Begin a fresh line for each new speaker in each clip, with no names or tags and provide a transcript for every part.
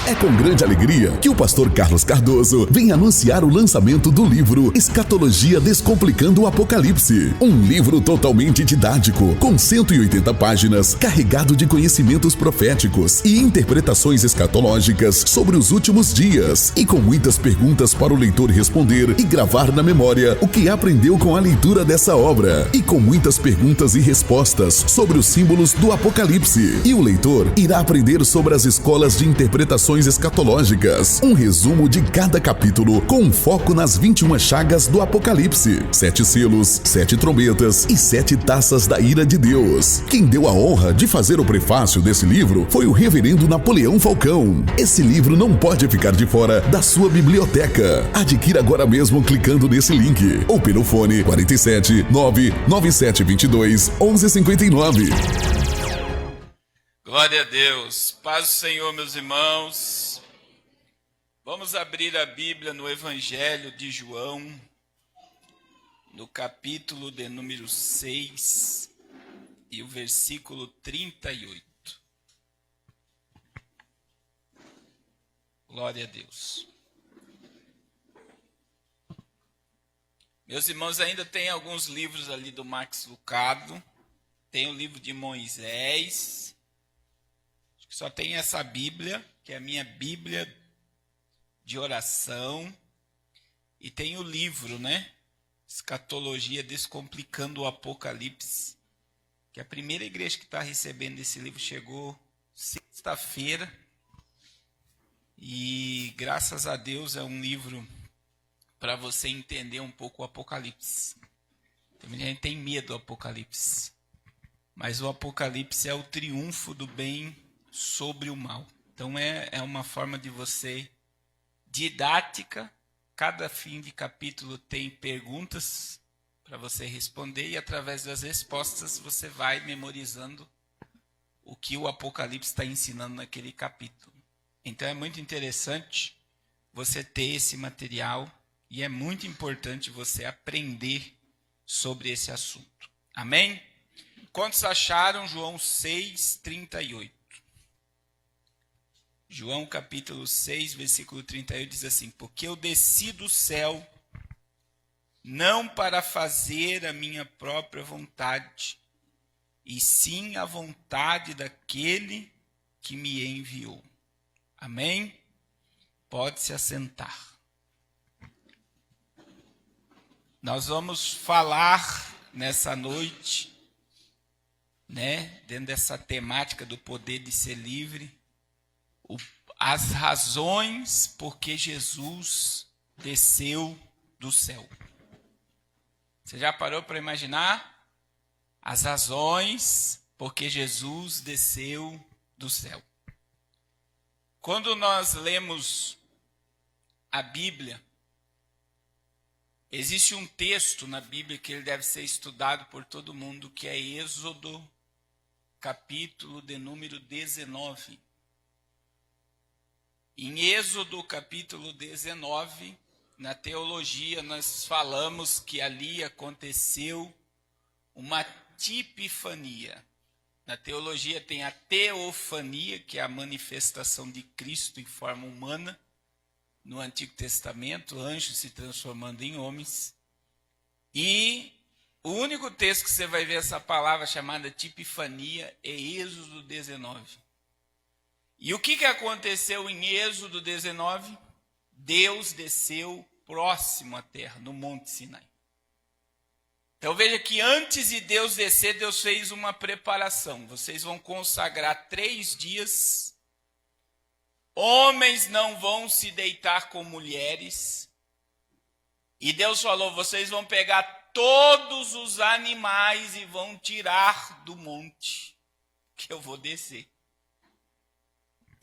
É com grande alegria que o pastor Carlos Cardoso vem anunciar o lançamento do livro Escatologia Descomplicando o Apocalipse. Um livro totalmente didático, com 180 páginas, carregado de conhecimentos proféticos e interpretações escatológicas sobre os últimos dias, e com muitas perguntas para o leitor responder e gravar na memória o que aprendeu com a leitura dessa obra, e com muitas perguntas e respostas sobre os símbolos do Apocalipse. E o leitor irá aprender sobre as escolas de interpretações escatológicas, um resumo de cada capítulo com um foco nas 21 chagas do Apocalipse, 7 selos, 7 trombetas e 7 taças da ira de Deus. Quem deu a honra de fazer o prefácio desse livro foi o reverendo Napoleão Falcão. Esse livro não pode ficar de fora da sua biblioteca. Adquira agora mesmo clicando nesse link ou pelo fone 47 99722 1159.
Glória a Deus. Paz do Senhor, meus irmãos. Vamos abrir a Bíblia no Evangelho de João, no capítulo de número 6 e o versículo 38. Glória a Deus. Meus irmãos, ainda tem alguns livros ali do Max Lucado. Tem o livro de Moisés. Só tem essa Bíblia, que é a minha Bíblia de oração. E tem o livro, né? Escatologia Descomplicando o Apocalipse. Que a primeira igreja que está recebendo esse livro chegou sexta-feira. E graças a Deus é um livro para você entender um pouco o Apocalipse. Tem gente que tem medo do Apocalipse. Mas o Apocalipse é o triunfo do bem sobre o mal. Então é uma forma de você, didática. Cada fim de capítulo tem perguntas para você responder, e através das respostas você vai memorizando o que o Apocalipse está ensinando naquele capítulo. Então é muito interessante você ter esse material, e é muito importante você aprender sobre esse assunto. Amém? Quantos acharam João 6, 38? João capítulo 6, versículo 38 diz assim: porque eu desci do céu não para fazer a minha própria vontade, e sim a vontade daquele que me enviou. Amém? Pode se assentar. Nós vamos falar nessa noite, dentro dessa temática do poder de ser livre, as razões por que Jesus desceu do céu. Você já parou para imaginar? As razões por que Jesus desceu do céu. Quando nós lemos a Bíblia, existe um texto na Bíblia que ele deve ser estudado por todo mundo, que é Êxodo, capítulo de número 19. Em Êxodo capítulo 19, na teologia nós falamos que ali aconteceu uma tipifania. Na teologia tem a teofania, que é a manifestação de Cristo em forma humana. No Antigo Testamento, anjos se transformando em homens. E o único texto que você vai ver essa palavra chamada tipifania é Êxodo 19. E o que aconteceu em Êxodo 19? Deus desceu próximo à terra, no Monte Sinai. Então veja que antes de Deus descer, Deus fez uma preparação. Vocês vão consagrar 3 dias. Homens não vão se deitar com mulheres. E Deus falou, vocês vão pegar todos os animais e vão tirar do monte, que eu vou descer.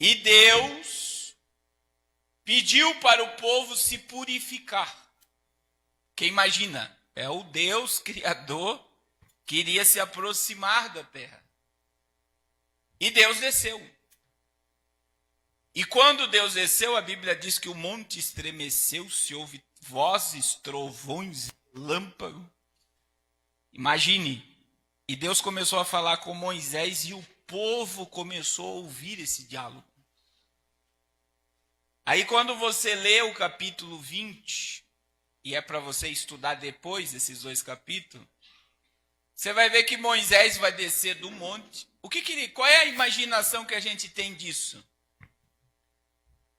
E Deus pediu para o povo se purificar. Porque imagina, é o Deus Criador que iria se aproximar da terra. E Deus desceu. E quando Deus desceu, a Bíblia diz que o monte estremeceu, se houve vozes, trovões, lâmpago. Imagine. E Deus começou a falar com Moisés e o povo começou a ouvir esse diálogo. Aí quando você lê o capítulo 20, e é para você estudar depois esses 2 capítulos, você vai ver que Moisés vai descer do monte. Qual é a imaginação que a gente tem disso?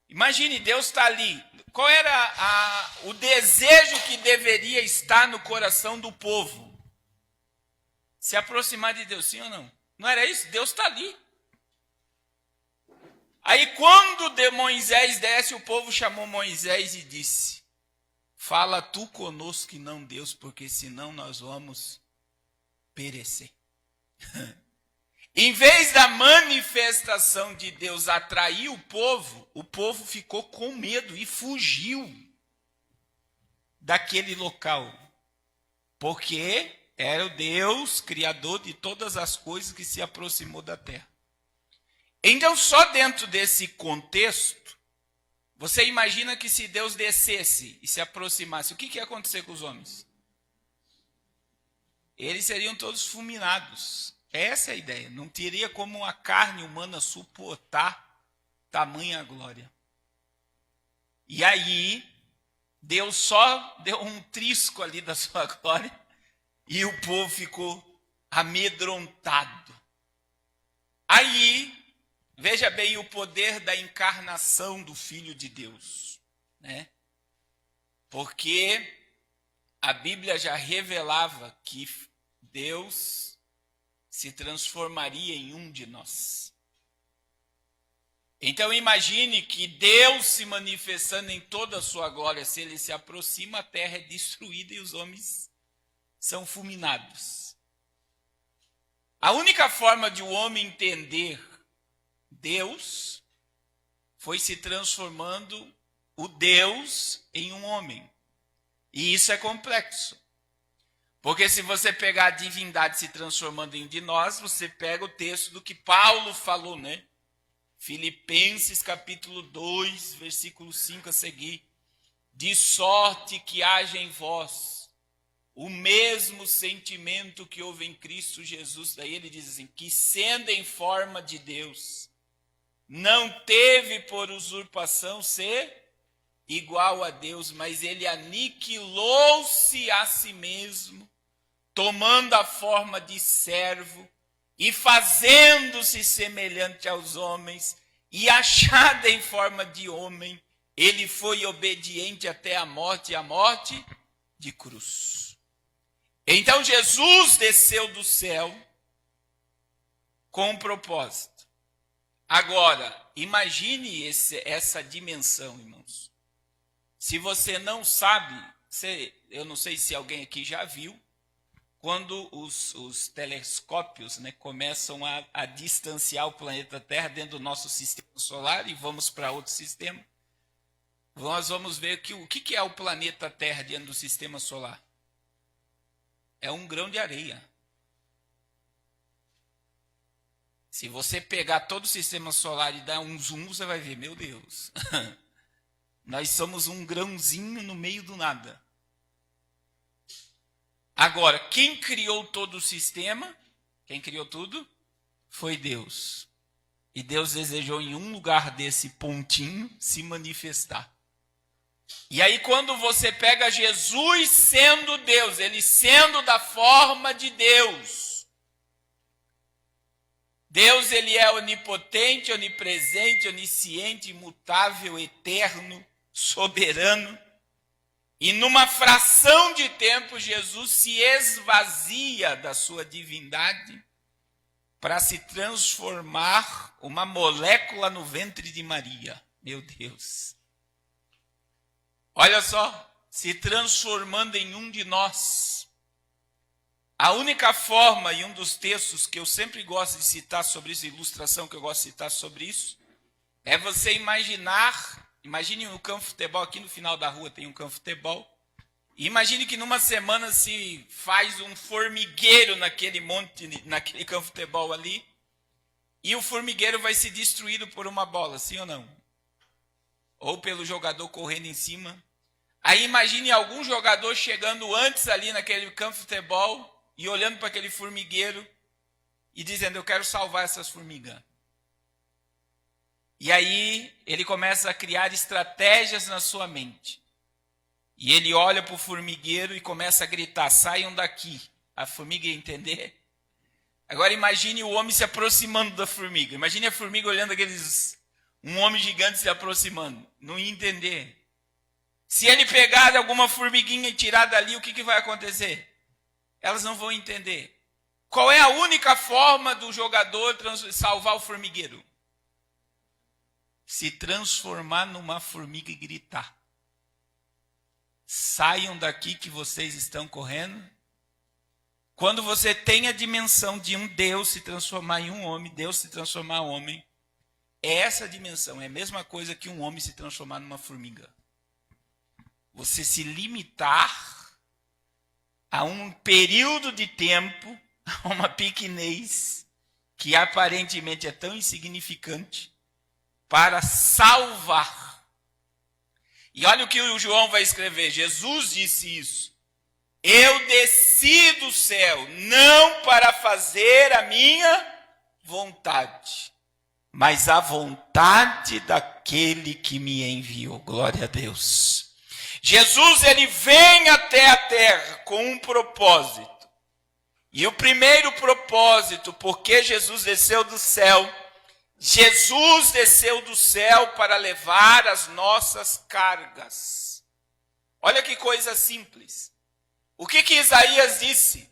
Imagine, Deus está ali. Qual era o desejo que deveria estar no coração do povo? Se aproximar de Deus, sim ou não? Não era isso? Deus está ali. Aí quando Moisés desce, o povo chamou Moisés e disse: fala tu conosco e não Deus, porque senão nós vamos perecer. Em vez da manifestação de Deus atrair o povo ficou com medo e fugiu daquele local. Porque era o Deus, criador de todas as coisas, que se aproximou da terra. Então, só dentro desse contexto, você imagina que se Deus descesse e se aproximasse, o que ia acontecer com os homens? Eles seriam todos fulminados. Essa é a ideia. Não teria como a carne humana suportar tamanha glória. E aí, Deus só deu um trisco ali da sua glória e o povo ficou amedrontado. Aí, veja bem o poder da encarnação do Filho de Deus, né? Porque a Bíblia já revelava que Deus se transformaria em um de nós. Então imagine que Deus se manifestando em toda a sua glória, se ele se aproxima, a terra é destruída e os homens são fulminados. A única forma de o homem entender Deus foi se transformando o Deus em um homem. E isso é complexo. Porque se você pegar a divindade se transformando em um de nós, você pega o texto do que Paulo falou, né? Filipenses capítulo 2, versículo 5 a seguir. De sorte que haja em vós o mesmo sentimento que houve em Cristo Jesus. Daí ele diz assim, que sendo em forma de Deus, não teve por usurpação ser igual a Deus, mas ele aniquilou-se a si mesmo, tomando a forma de servo e fazendo-se semelhante aos homens, e achado em forma de homem, ele foi obediente até a morte de cruz. Então Jesus desceu do céu com um propósito. Agora, imagine essa dimensão, irmãos. Se você não sabe, eu não sei se alguém aqui já viu, quando os telescópios, né, começam a distanciar o planeta Terra dentro do nosso sistema solar e vamos para outro sistema, nós vamos ver que o que é o planeta Terra dentro do sistema solar? É um grão de areia. Se você pegar todo o sistema solar e dar um zoom, você vai ver, meu Deus, nós somos um grãozinho no meio do nada. Agora, quem criou todo o sistema, quem criou tudo, foi Deus. E Deus desejou em um lugar desse pontinho se manifestar. E aí quando você pega Jesus sendo Deus, ele sendo da forma de Deus. Deus, ele é onipotente, onipresente, onisciente, imutável, eterno, soberano. E numa fração de tempo, Jesus se esvazia da sua divindade para se transformar uma molécula no ventre de Maria. Meu Deus. Olha só, se transformando em um de nós. A única forma, e um dos textos que eu sempre gosto de citar sobre isso, ilustração que eu gosto de citar sobre isso, é você imagine um campo de futebol, aqui no final da rua tem um campo de futebol, e imagine que numa semana se faz um formigueiro naquele campo de futebol ali, e o formigueiro vai ser destruído por uma bola, sim ou não? Ou pelo jogador correndo em cima. Aí imagine algum jogador chegando antes ali naquele campo de futebol e olhando para aquele formigueiro e dizendo, eu quero salvar essas formigas. E aí ele começa a criar estratégias na sua mente. E ele olha para o formigueiro e começa a gritar, saiam daqui. A formiga ia entender. Agora imagine o homem se aproximando da formiga. Imagine a formiga olhando um homem gigante se aproximando. Não ia entender. Se ele pegar alguma formiguinha e tirar dali, o que vai acontecer? Elas não vão entender. Qual é a única forma do jogador salvar o formigueiro? Se transformar numa formiga e gritar. Saiam daqui que vocês estão correndo. Quando você tem a dimensão de um Deus se transformar em um homem, Deus se transformar em homem, é essa dimensão, é a mesma coisa que um homem se transformar numa formiga. Você se limitar a um período de tempo, a uma pequenez, que aparentemente é tão insignificante, para salvar. E olha o que o João vai escrever, Jesus disse isso. Eu desci do céu, não para fazer a minha vontade, mas a vontade daquele que me enviou. Glória a Deus. Jesus, ele vem até a terra com um propósito. E o primeiro propósito, porque Jesus desceu do céu, Jesus desceu do céu para levar as nossas cargas. Olha que coisa simples. O que Isaías disse?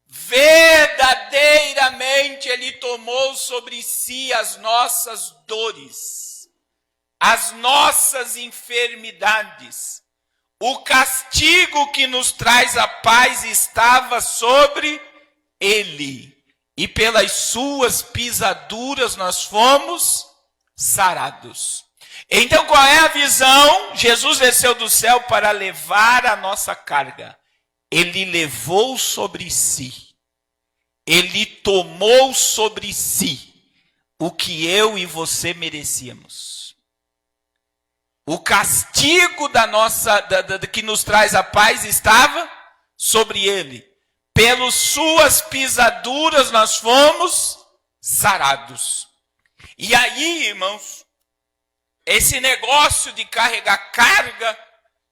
Verdadeiramente ele tomou sobre si as nossas dores, as nossas enfermidades. O castigo que nos traz a paz estava sobre ele. E pelas suas pisaduras nós fomos sarados. Então qual é a visão? Jesus desceu do céu para levar a nossa carga. Ele levou sobre si. Ele tomou sobre si o que eu e você merecíamos. O castigo que nos traz a paz estava sobre ele. Pelas suas pisaduras nós fomos sarados. E aí, irmãos, esse negócio de carregar carga,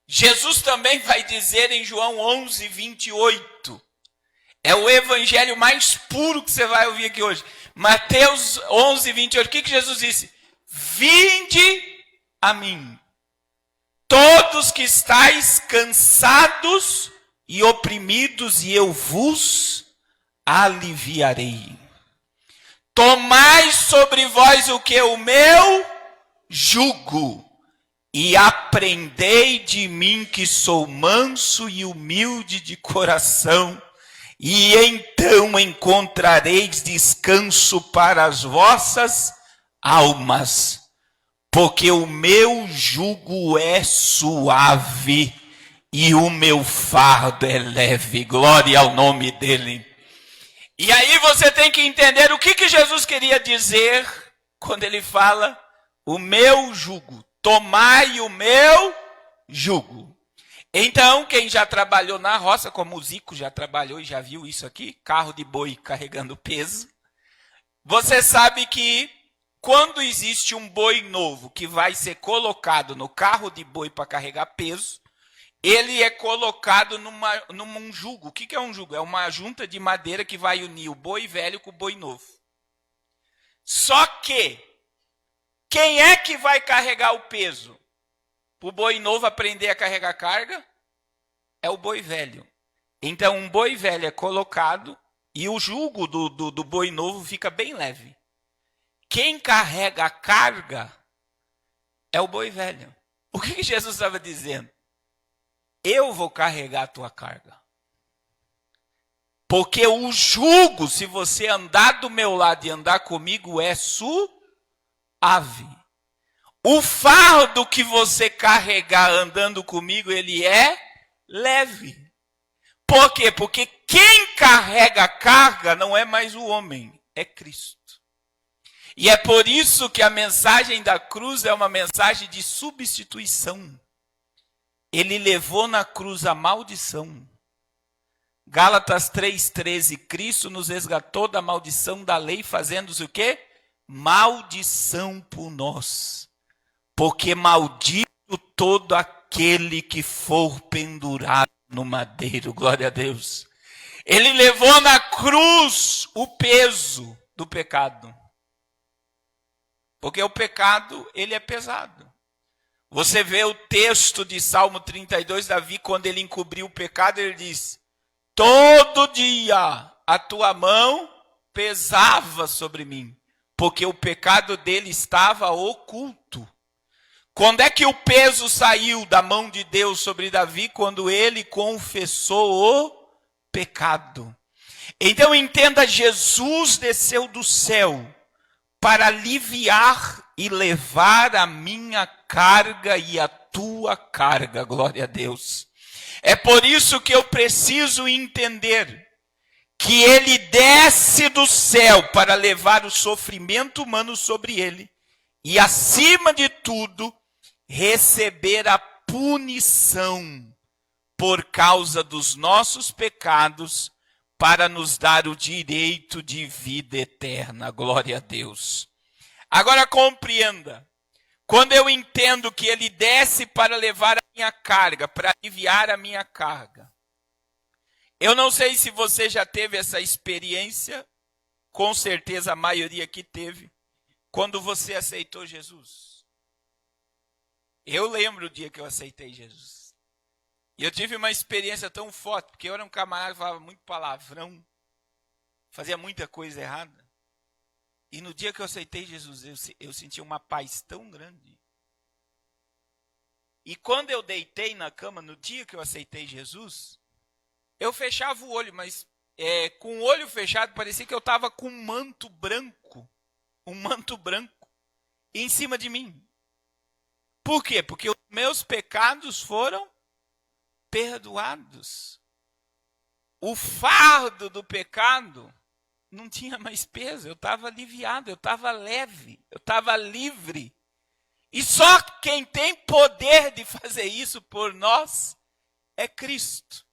Jesus também vai dizer em João 11, 28. É o evangelho mais puro que você vai ouvir aqui hoje. Mateus 11, 28. O que Jesus disse? Vinde a mim, todos que estáis cansados e oprimidos, e eu vos aliviarei. Tomai sobre vós o que? O meu jugo. E aprendei de mim que sou manso e humilde de coração, e então encontrareis descanso para as vossas almas, porque o meu jugo é suave e o meu fardo é leve. Glória ao nome dele. E aí você tem que entender o que Jesus queria dizer quando ele fala o meu jugo. Tomai o meu jugo. Então, quem já trabalhou na roça, como o Zico já trabalhou e já viu isso aqui, carro de boi carregando peso, você sabe que quando existe um boi novo que vai ser colocado no carro de boi para carregar peso, ele é colocado num jugo. O que é um jugo? É uma junta de madeira que vai unir o boi velho com o boi novo. Só que, quem é que vai carregar o peso? Para o boi novo aprender a carregar carga? É o boi velho. Então, um boi velho é colocado e o jugo do boi novo fica bem leve. Quem carrega a carga é o boi velho. O que Jesus estava dizendo? Eu vou carregar a tua carga. Porque o jugo, se você andar do meu lado e andar comigo, é suave. O fardo que você carregar andando comigo, ele é leve. Por quê? Porque quem carrega a carga não é mais o homem, é Cristo. E é por isso que a mensagem da cruz é uma mensagem de substituição. Ele levou na cruz a maldição. Gálatas 3,13, Cristo nos resgatou da maldição da lei, fazendo-os o quê? maldição por nós, porque maldito todo aquele que for pendurado no madeiro. Glória a Deus. Ele levou na cruz o peso do pecado. Porque o pecado, ele é pesado. Você vê o texto de Salmo 32, Davi, quando ele encobriu o pecado, ele diz: todo dia a tua mão pesava sobre mim, porque o pecado dele estava oculto. Quando é que o peso saiu da mão de Deus sobre Davi? Quando ele confessou o pecado. Então entenda, Jesus desceu do céu para aliviar e levar a minha carga e a tua carga. Glória a Deus. É por isso que eu preciso entender que ele desce do céu para levar o sofrimento humano sobre ele e, acima de tudo, receber a punição por causa dos nossos pecados, para nos dar o direito de vida eterna. Glória a Deus. Agora compreenda, quando eu entendo que ele desce para levar a minha carga, para aliviar a minha carga, eu não sei se você já teve essa experiência, com certeza a maioria aqui teve, quando você aceitou Jesus. Eu lembro o dia que eu aceitei Jesus. E eu tive uma experiência tão forte, porque eu era um camarada que falava muito palavrão, fazia muita coisa errada. E no dia que eu aceitei Jesus, eu senti uma paz tão grande. E quando eu deitei na cama, no dia que eu aceitei Jesus, eu fechava o olho, mas com o olho fechado parecia que eu estava com um manto branco em cima de mim. Por quê? Porque os meus pecados foram perdoados. O fardo do pecado não tinha mais peso, eu estava aliviado, eu estava leve, eu estava livre. E só quem tem poder de fazer isso por nós é Cristo.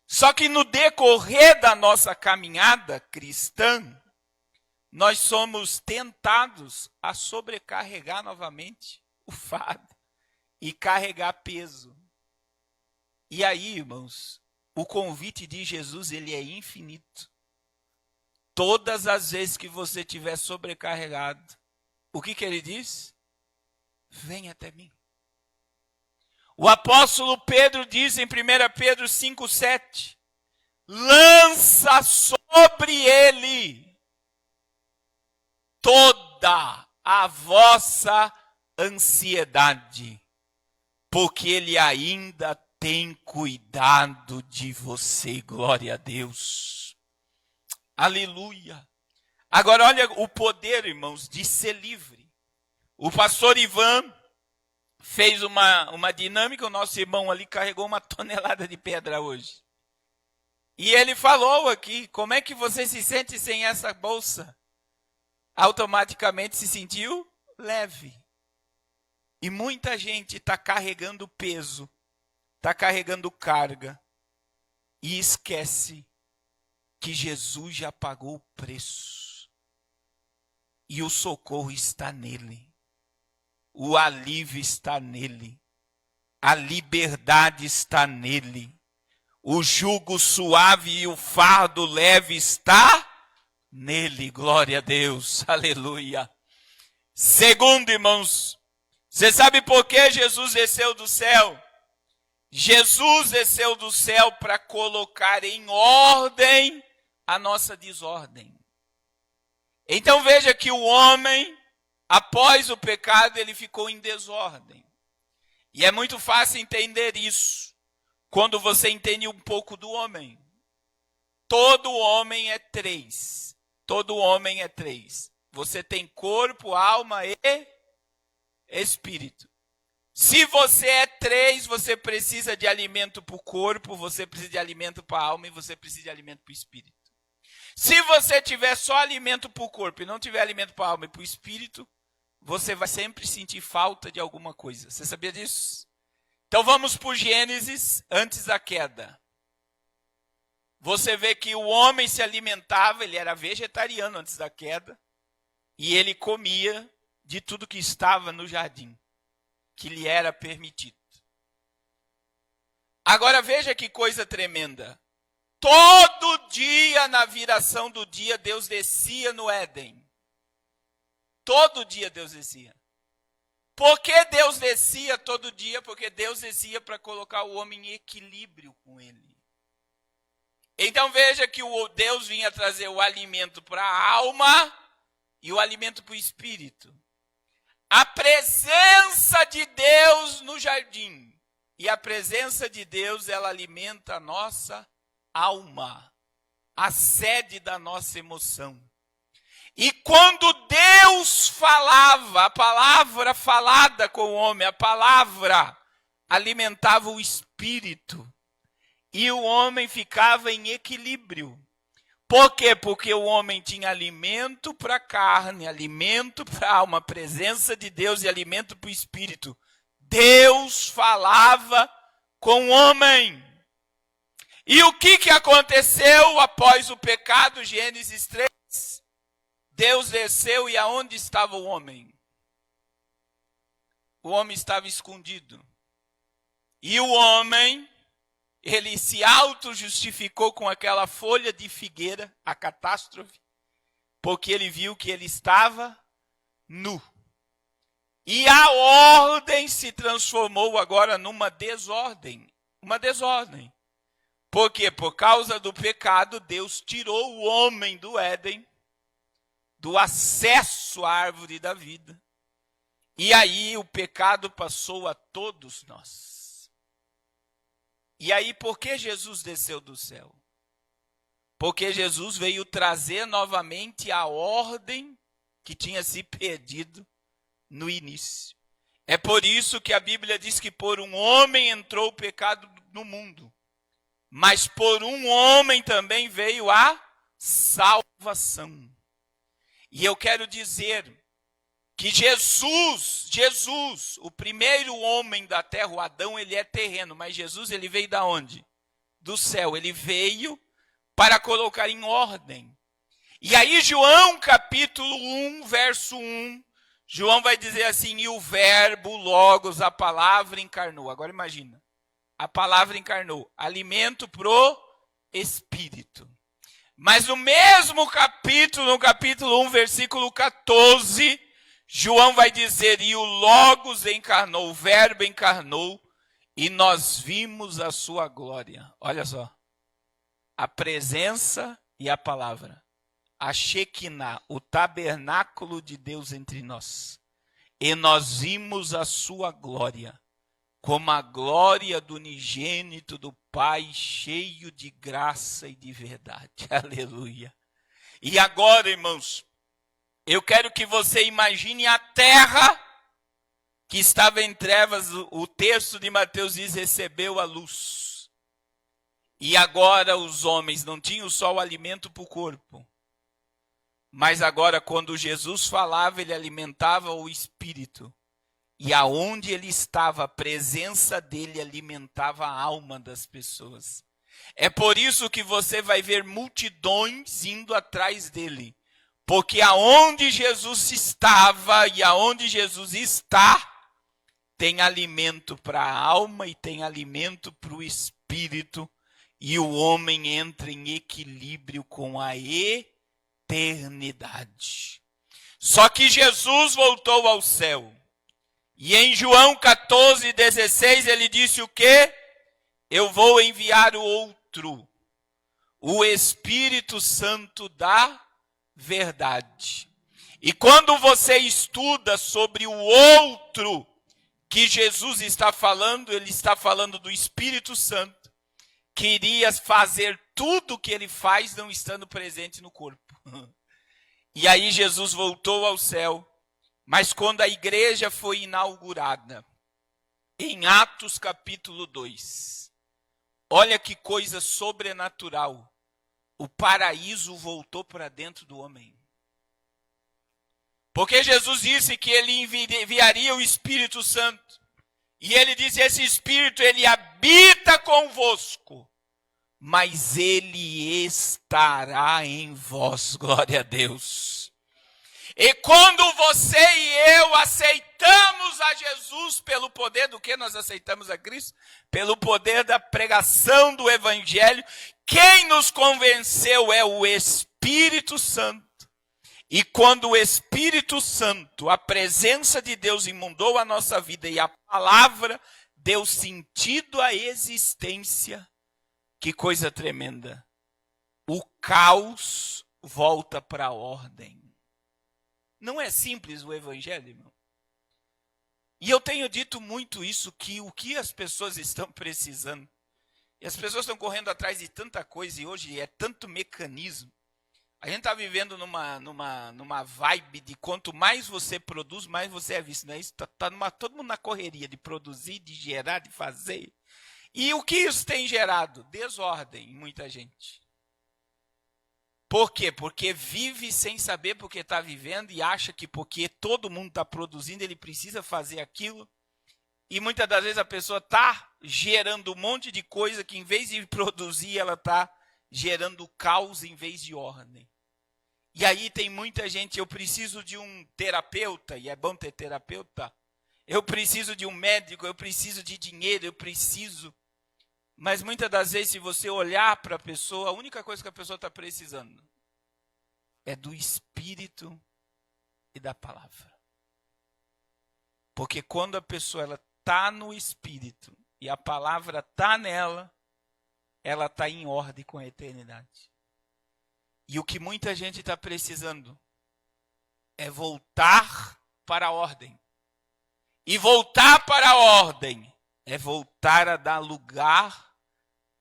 Só que no decorrer da nossa caminhada cristã, nós somos tentados a sobrecarregar novamente o fardo e carregar peso. E aí, irmãos, o convite de Jesus, ele é infinito. Todas as vezes que você estiver sobrecarregado, o que ele diz? Vem até mim. O apóstolo Pedro diz em 1 Pedro 5,7, lança sobre ele toda a vossa ansiedade, porque ele ainda tem cuidado de você. Glória a Deus. Aleluia. Agora olha o poder, irmãos, de ser livre. O pastor Ivan fez uma dinâmica, o nosso irmão ali carregou 1 tonelada de pedra hoje. E ele falou aqui, como é que você se sente sem essa bolsa? Automaticamente se sentiu leve. E muita gente está carregando peso, está carregando carga, e esquece que Jesus já pagou o preço. E o socorro está nele. O alívio está nele. A liberdade está nele. O jugo suave e o fardo leve está nele. Glória a Deus. Aleluia. Segundo, irmãos, você sabe por que Jesus desceu do céu? Jesus desceu do céu para colocar em ordem a nossa desordem. Então veja que o homem, após o pecado, ele ficou em desordem. E é muito fácil entender isso quando você entende um pouco do homem. Todo homem é três. Todo homem é três. Você tem corpo, alma e espírito. Se você é três, você precisa de alimento para o corpo, você precisa de alimento para a alma e você precisa de alimento para o espírito. Se você tiver só alimento para o corpo e não tiver alimento para a alma e para o espírito, você vai sempre sentir falta de alguma coisa. Você sabia disso? Então vamos para o Gênesis, antes da queda. Você vê que o homem se alimentava, ele era vegetariano antes da queda. e ele comia de tudo que estava no jardim, que lhe era permitido. Agora veja que coisa tremenda. Todo dia, na viração do dia, Deus descia no Éden. Todo dia Deus descia. Por que Deus descia todo dia? Porque Deus descia para colocar o homem em equilíbrio com ele. Então veja que o Deus vinha trazer o alimento para a alma e o alimento para o espírito. A presença de Deus no jardim. E a presença de Deus, ela alimenta a nossa alma, a sede da nossa emoção. E quando Deus falava, a palavra falada com o homem, a palavra alimentava o espírito. E o homem ficava em equilíbrio. Por quê? Porque o homem tinha alimento para a carne, alimento para a alma, presença de Deus e alimento para o espírito. Deus falava com o homem. E o que aconteceu após o pecado? Gênesis 3. Deus desceu e aonde estava o homem? O homem estava escondido. E o homem, ele se auto-justificou com aquela folha de figueira, a catástrofe, porque ele viu que ele estava nu. E a ordem se transformou agora numa desordem. Uma desordem. Por quê? Por causa do pecado, Deus tirou o homem do Éden, do acesso à árvore da vida. E aí o pecado passou a todos nós. E aí por que Jesus desceu do céu? Porque Jesus veio trazer novamente a ordem que tinha se perdido no início. É por isso que a Bíblia diz que por um homem entrou o pecado no mundo. Mas por um homem também veio a salvação. E eu quero dizer que Jesus, o primeiro homem da terra, o Adão, ele é terreno, mas Jesus, ele veio da onde? Do céu. Ele veio para colocar em ordem. E aí João capítulo 1, verso 1, João vai dizer assim, e o verbo, o logos, a palavra encarnou. Agora imagina, a palavra encarnou, alimento pro espírito. Mas no mesmo capítulo, no capítulo 1, versículo 14, João vai dizer, e o logos encarnou, o verbo encarnou, e nós vimos a sua glória. Olha só, a presença e a palavra. A Shekinah, o tabernáculo de Deus entre nós. E nós vimos a sua glória, como a glória do unigênito do Pai, cheio de graça e de verdade. Aleluia. E agora, irmãos, eu quero que você imagine a terra que estava em trevas. O texto de Mateus diz, recebeu a luz. E agora os homens não tinham só o alimento para o corpo. Mas agora, quando Jesus falava, ele alimentava o espírito. E aonde ele estava, a presença dele alimentava a alma das pessoas. É por isso que você vai ver multidões indo atrás dele. Porque aonde Jesus estava e aonde Jesus está, tem alimento para a alma e tem alimento para o espírito. E o homem entra em equilíbrio com a eternidade. Só que Jesus voltou ao céu. E em João 14, 16, ele disse o quê? Eu vou enviar o outro, o Espírito Santo da verdade. E quando você estuda sobre o outro que Jesus está falando, ele está falando do Espírito Santo, que iria fazer tudo o que ele faz não estando presente no corpo. E aí Jesus voltou ao céu. Mas quando a igreja foi inaugurada, em Atos capítulo 2, olha que coisa sobrenatural. O paraíso voltou para dentro do homem. Porque Jesus disse que ele enviaria o Espírito Santo. E ele disse, esse Espírito, ele habita convosco. Mas ele estará em vós, glória a Deus. E quando você e eu aceitamos a Jesus pelo poder do que nós aceitamos a Cristo? Pelo poder da pregação do Evangelho. Quem nos convenceu é o Espírito Santo. E quando o Espírito Santo, a presença de Deus inundou a nossa vida e a palavra deu sentido à existência, que coisa tremenda. O caos volta para a ordem. Não é simples o Evangelho, irmão? E eu tenho dito muito isso, que o que as pessoas estão precisando, e as pessoas estão correndo atrás de tanta coisa, e hoje é tanto mecanismo. A gente está vivendo numa vibe de quanto mais você produz, mais você é visto. Né? Todo mundo na correria de produzir, de gerar, de fazer. E o que isso tem gerado? Desordem em muita gente. Por quê? Porque vive sem saber porque está vivendo e acha que porque todo mundo está produzindo, ele precisa fazer aquilo. E muitas das vezes a pessoa está gerando um monte de coisa que em vez de produzir, ela está gerando caos em vez de ordem. E aí tem muita gente, eu preciso de um terapeuta, e é bom ter terapeuta. Eu preciso de um médico, eu preciso de dinheiro, eu preciso. Mas muitas das vezes, se você olhar para a pessoa, a única coisa que a pessoa está precisando é do Espírito e da palavra. Porque quando a pessoa está no Espírito e a palavra está nela, ela está em ordem com a eternidade. E o que muita gente está precisando é voltar para a ordem. E voltar para a ordem é voltar a dar lugar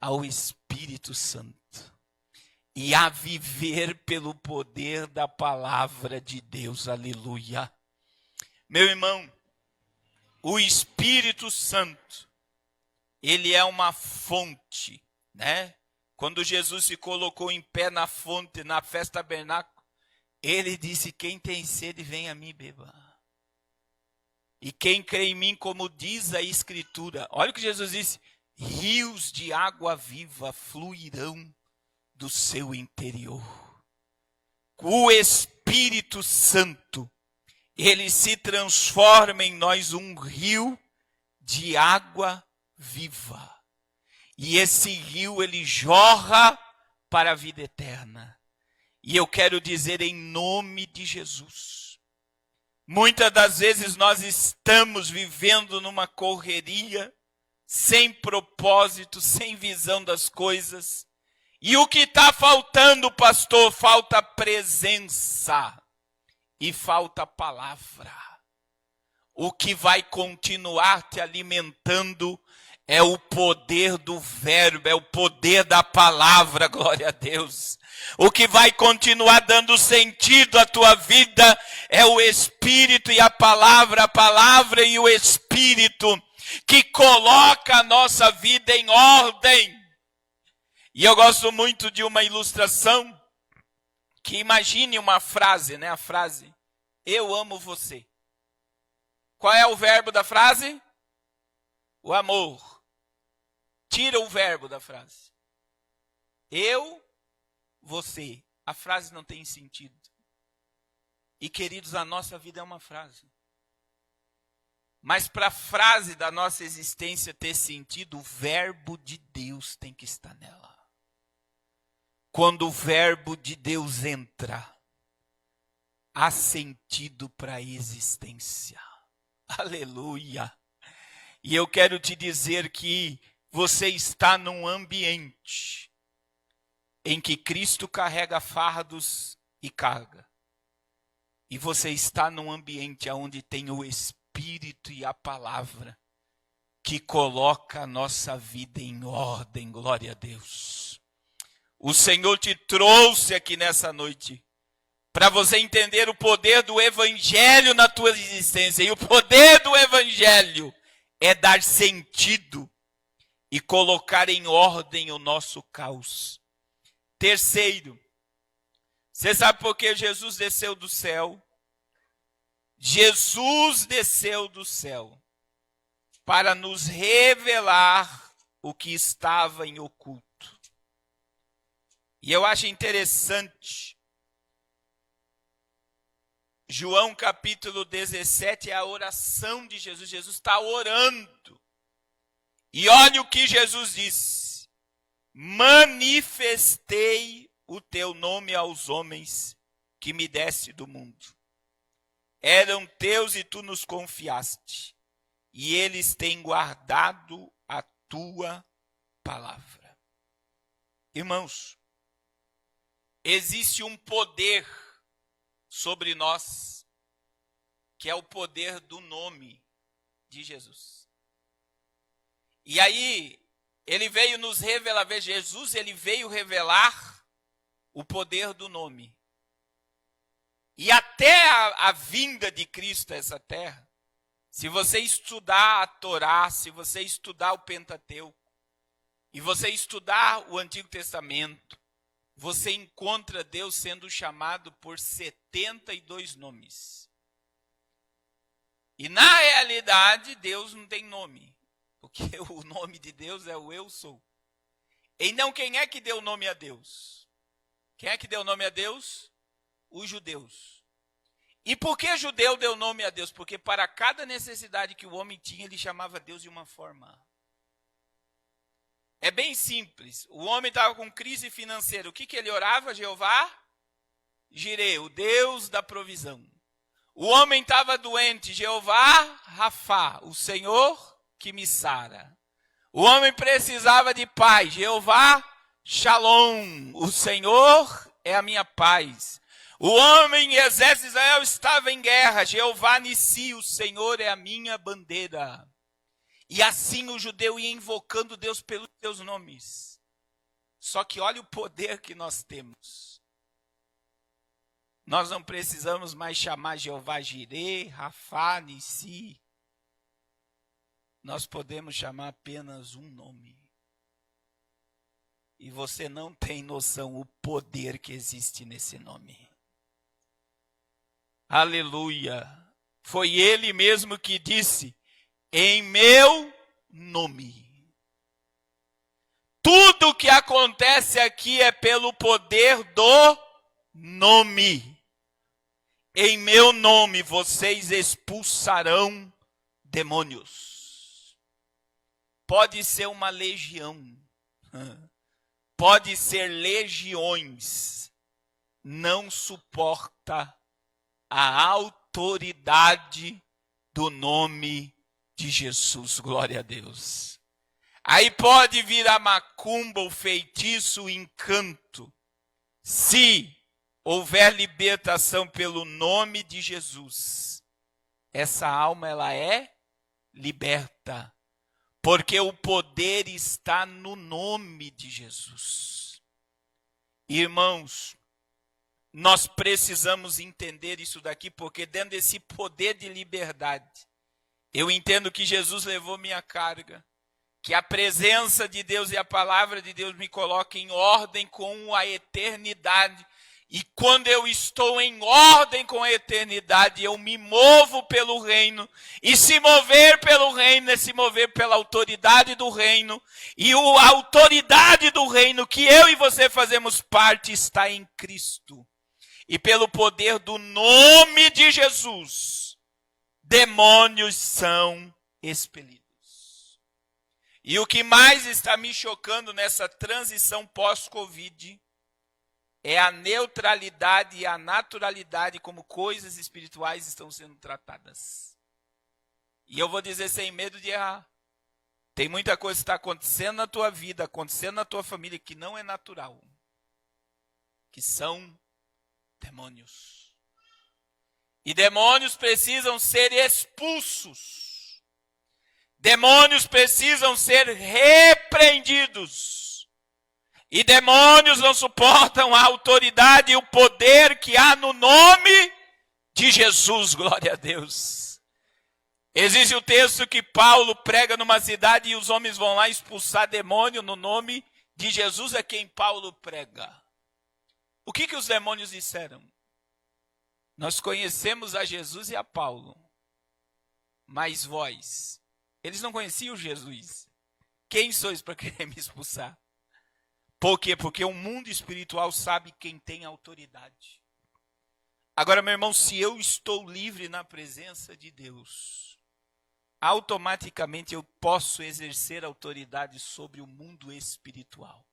ao Espírito Santo. E a viver pelo poder da palavra de Deus. Aleluia. Meu irmão, o Espírito Santo, ele é uma fonte, né? Quando Jesus se colocou em pé na fonte, na festa tabernáculo, ele disse, quem tem sede, vem a mim, beba. E quem crê em mim, como diz a Escritura, olha o que Jesus disse, rios de água viva fluirão do seu interior. O Espírito Santo, ele se transforma em nós um rio de água viva. E esse rio, ele jorra para a vida eterna. E eu quero dizer em nome de Jesus. Muitas das vezes nós estamos vivendo numa correria, sem propósito, sem visão das coisas. E o que está faltando, pastor? Falta presença e falta palavra. O que vai continuar te alimentando é o poder do verbo, é o poder da palavra, glória a Deus. O que vai continuar dando sentido à tua vida é o Espírito e a palavra e o Espírito que coloca a nossa vida em ordem. E eu gosto muito de uma ilustração que imagine uma frase, né? A frase, eu amo você. Qual é o verbo da frase? O amor. Tira o verbo da frase. Eu, você. A frase não tem sentido. E, queridos, a nossa vida é uma frase. Mas para a frase da nossa existência ter sentido, o verbo de Deus tem que estar nela. Quando o verbo de Deus entra, há sentido para a existência. Aleluia! E eu quero te dizer que você está num ambiente em que Cristo carrega fardos e carga. E você está num ambiente onde tem o Espírito e a palavra que coloca a nossa vida em ordem, glória a Deus. O Senhor te trouxe aqui nessa noite para você entender o poder do Evangelho na tua existência. E o poder do Evangelho é dar sentido e colocar em ordem o nosso caos. Terceiro, você sabe por que Jesus desceu do céu? Jesus desceu do céu para nos revelar o que estava em oculto. E eu acho interessante, João capítulo 17 é a oração de Jesus. Jesus está orando. E olha o que Jesus disse: manifestei o teu nome aos homens que me deste do mundo. Eram teus e tu nos confiaste, e eles têm guardado a tua palavra. Irmãos, existe um poder sobre nós, que é o poder do nome de Jesus. E aí, ele veio nos revelar, Jesus, ele veio revelar o poder do nome. E até a vinda de Cristo a essa terra, se você estudar a Torá, se você estudar o Pentateuco, e você estudar o Antigo Testamento, você encontra Deus sendo chamado por 72 nomes. E na realidade, Deus não tem nome, porque o nome de Deus é o Eu Sou. Então, quem é que deu nome a Deus? Quem é que deu nome a Deus? Os judeus. E por que judeu deu nome a Deus? Porque para cada necessidade que o homem tinha, ele chamava Deus de uma forma. É bem simples. O homem estava com crise financeira. O que ele orava? Jeová Jireh, o Deus da provisão. O homem estava doente. Jeová Rafá, o Senhor que me sara. O homem precisava de paz. Jeová Shalom, o Senhor é a minha paz. O homem e exército de Israel estava em guerra. Jeová Nissi, o Senhor é a minha bandeira. E assim o judeu ia invocando Deus pelos seus nomes. Só que olha o poder que nós temos. Nós não precisamos mais chamar Jeová Jireh, Rafá, Nissi. Nós podemos chamar apenas um nome. E você não tem noção o poder que existe nesse nome. Aleluia. Foi ele mesmo que disse: em meu nome. Tudo que acontece aqui é pelo poder do nome. Em meu nome vocês expulsarão demônios. Pode ser uma legião. Pode ser legiões. Não suporta a autoridade do nome de Jesus. Glória a Deus. Aí pode vir a macumba, o feitiço, o encanto. Se houver libertação pelo nome de Jesus, essa alma ela é liberta. Porque o poder está no nome de Jesus. Irmãos, nós precisamos entender isso daqui, porque dentro desse poder de liberdade, eu entendo que Jesus levou minha carga, que a presença de Deus e a palavra de Deus me colocam em ordem com a eternidade. E quando eu estou em ordem com a eternidade, eu me movo pelo reino. E se mover pelo reino é se mover pela autoridade do reino. E a autoridade do reino que eu e você fazemos parte está em Cristo. E pelo poder do nome de Jesus, demônios são expelidos. E o que mais está me chocando nessa transição pós-Covid é a neutralidade e a naturalidade como coisas espirituais estão sendo tratadas. E eu vou dizer sem medo de errar. Tem muita coisa que está acontecendo na tua vida, acontecendo na tua família, que não é natural. Que são demônios. E demônios precisam ser expulsos. Demônios precisam ser repreendidos. E demônios não suportam a autoridade e o poder que há no nome de Jesus. Glória a Deus. Existe o texto que Paulo prega numa cidade e os homens vão lá expulsar demônio no nome de Jesus, é quem Paulo prega. O que os demônios disseram? Nós conhecemos a Jesus e a Paulo, mas vós, eles não conheciam Jesus. Quem sois para querer me expulsar? Por quê? Porque o mundo espiritual sabe quem tem autoridade. Agora, meu irmão, se eu estou livre na presença de Deus, automaticamente eu posso exercer autoridade sobre o mundo espiritual.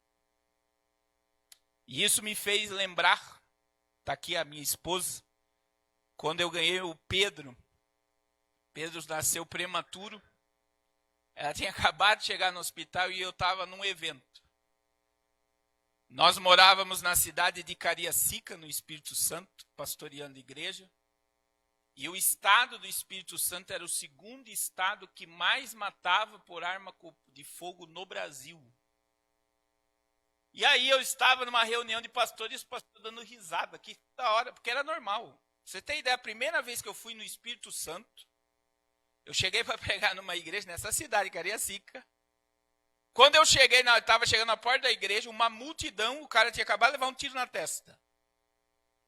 E isso me fez lembrar, está aqui a minha esposa, quando eu ganhei o Pedro nasceu prematuro, ela tinha acabado de chegar no hospital e eu estava num evento. Nós morávamos na cidade de Cariacica, no Espírito Santo, pastoreando igreja. E o estado do Espírito Santo era o segundo estado que mais matava por arma de fogo no Brasil. E aí eu estava numa reunião de pastores, e os pastores dando risada aqui da hora, porque era normal. Você tem ideia, a primeira vez que eu fui no Espírito Santo, eu cheguei para pregar numa igreja nessa cidade, Cariacica. Quando eu cheguei, eu estava chegando na porta da igreja, uma multidão, o cara tinha acabado de levar um tiro na testa.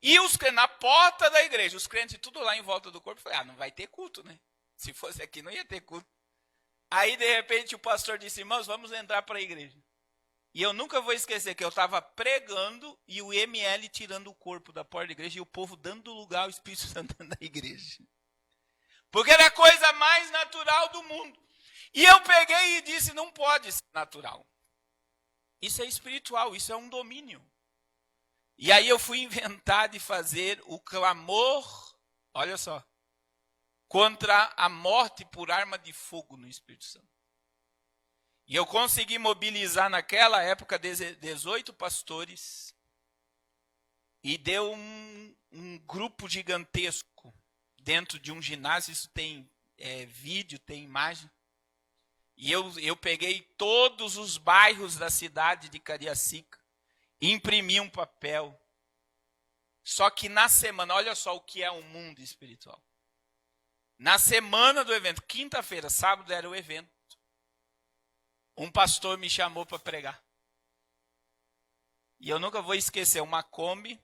E na porta da igreja, os crentes tudo lá em volta do corpo, eu falei, não vai ter culto, né? Se fosse aqui, não ia ter culto. Aí, de repente, o pastor disse, irmãos, vamos entrar para a igreja. E eu nunca vou esquecer que eu estava pregando e o ML tirando o corpo da porta da igreja e o povo dando lugar ao Espírito Santo na igreja. Porque era a coisa mais natural do mundo. E eu peguei e disse, não pode ser natural. Isso é espiritual, isso é um domínio. E aí eu fui inventar de fazer o clamor, olha só, contra a morte por arma de fogo no Espírito Santo. E eu consegui mobilizar naquela época 18 pastores e deu um grupo gigantesco dentro de um ginásio, isso tem vídeo, tem imagem. E eu peguei todos os bairros da cidade de Cariacica, imprimi um papel. Só que na semana, olha só o que é um mundo espiritual. Na semana do evento, quinta-feira, sábado era o evento, um pastor me chamou para pregar. E eu nunca vou esquecer, uma Kombi.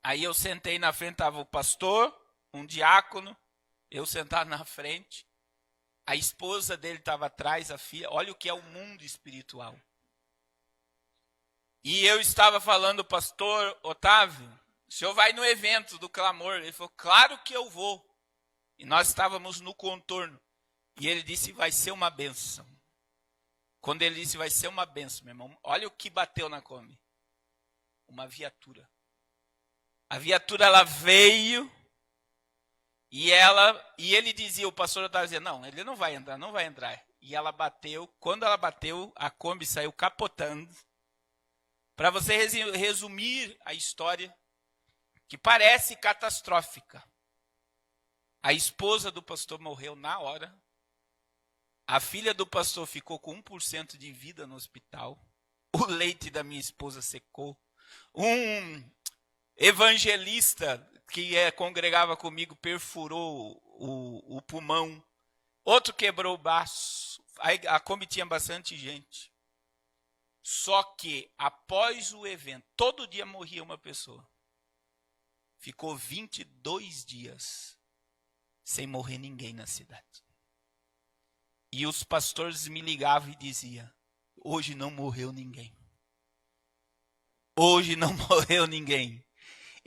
Aí eu sentei na frente, estava o pastor, um diácono, eu sentado na frente. A esposa dele estava atrás, a filha. Olha o que é o mundo espiritual. E eu estava falando, pastor Otávio, o senhor vai no evento do clamor? Ele falou, claro que eu vou. E nós estávamos no contorno. E ele disse, vai ser uma bênção. Quando ele disse, vai ser uma bênção, meu irmão, olha o que bateu na Kombi. Uma viatura. A viatura, ela veio... E ele dizia, o pastor estava dizendo, não, ele não vai entrar, não vai entrar. E ela bateu, quando ela bateu, a Kombi saiu capotando. Para você resumir a história, que parece catastrófica. A esposa do pastor morreu na hora. A filha do pastor ficou com 1% de vida no hospital. O leite da minha esposa secou. Um evangelista que congregava comigo perfurou o pulmão. Outro quebrou o baço. A Kombi tinha bastante gente. Só que após o evento, todo dia morria uma pessoa. Ficou 22 dias sem morrer ninguém na cidade. E os pastores me ligavam e diziam, hoje não morreu ninguém. Hoje não morreu ninguém.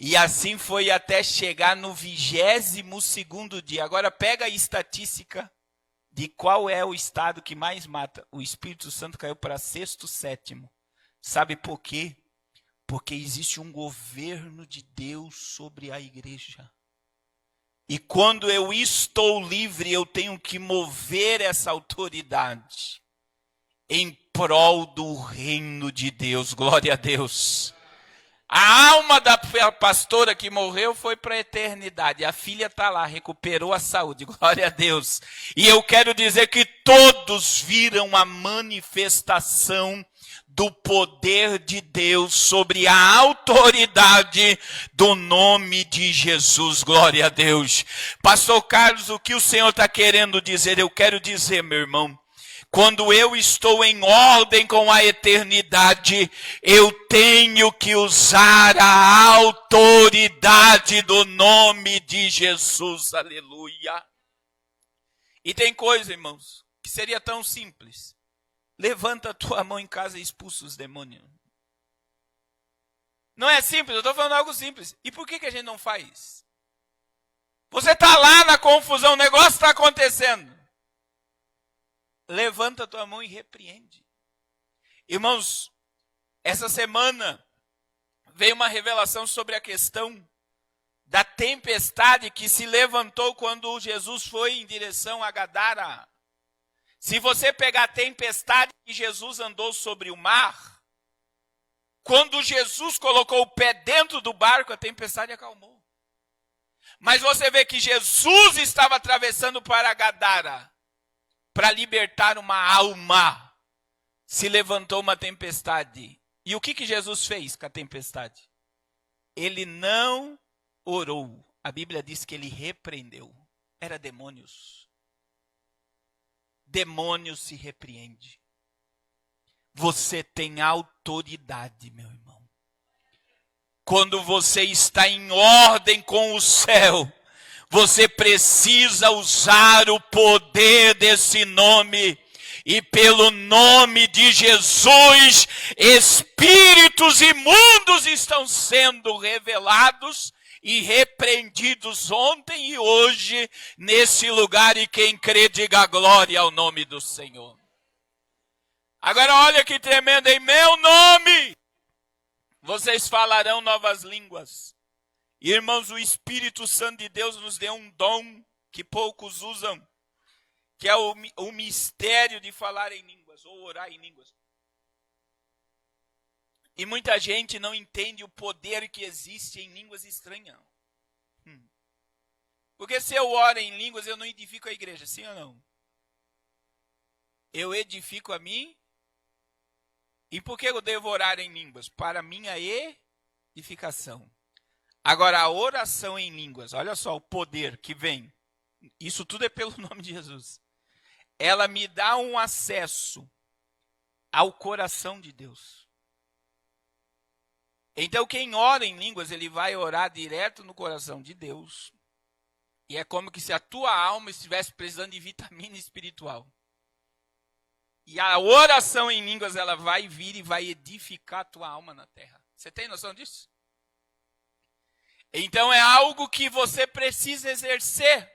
E assim foi até chegar no 22º dia. Agora pega a estatística de qual é o estado que mais mata. O Espírito Santo caiu para 6º, 7º. Sabe por quê? Porque existe um governo de Deus sobre a igreja. E quando eu estou livre, eu tenho que mover essa autoridade em prol do reino de Deus. Glória a Deus. A alma da pastora que morreu foi para a eternidade. A filha está lá, recuperou a saúde. Glória a Deus. E eu quero dizer que todos viram a manifestação do poder de Deus sobre a autoridade do nome de Jesus. Glória a Deus. Pastor Carlos, o que o Senhor está querendo dizer? Eu quero dizer, meu irmão, quando eu estou em ordem com a eternidade, eu tenho que usar a autoridade do nome de Jesus. Aleluia. E tem coisa, irmãos, que seria tão simples. Levanta a tua mão em casa e expulsa os demônios. Não é simples, eu estou falando algo simples. E por que a gente não faz? Você está lá na confusão, o negócio está acontecendo. Levanta a tua mão e repreende. Irmãos, essa semana veio uma revelação sobre a questão da tempestade que se levantou quando Jesus foi em direção a Gadara. Se você pegar a tempestade que Jesus andou sobre o mar, quando Jesus colocou o pé dentro do barco, a tempestade acalmou. Mas você vê que Jesus estava atravessando para Gadara, para libertar uma alma. Se levantou uma tempestade. E o que Jesus fez com a tempestade? Ele não orou. A Bíblia diz que ele repreendeu. Era demônios. Demônios se repreende. Você tem autoridade, meu irmão. Quando você está em ordem com o céu, você precisa usar o poder desse nome. E pelo nome de Jesus, espíritos imundos estão sendo revelados e repreendidos ontem e hoje nesse lugar. E quem crê, diga glória ao nome do Senhor. Agora olha que tremendo, em meu nome vocês falarão novas línguas. Irmãos, o Espírito Santo de Deus nos deu um dom que poucos usam, que é o mistério de falar em línguas, ou orar em línguas. E muita gente não entende o poder que existe em línguas estranhas. Porque se eu oro em línguas, eu não edifico a igreja, sim ou não? Eu edifico a mim. E por que eu devo orar em línguas? Para minha edificação. Agora, a oração em línguas, olha só o poder que vem. Isso tudo é pelo nome de Jesus. Ela me dá um acesso ao coração de Deus. Então, quem ora em línguas, ele vai orar direto no coração de Deus. E é como que se a tua alma estivesse precisando de vitamina espiritual. E a oração em línguas, ela vai vir e vai edificar a tua alma na terra. Você tem noção disso? Então é algo que você precisa exercer.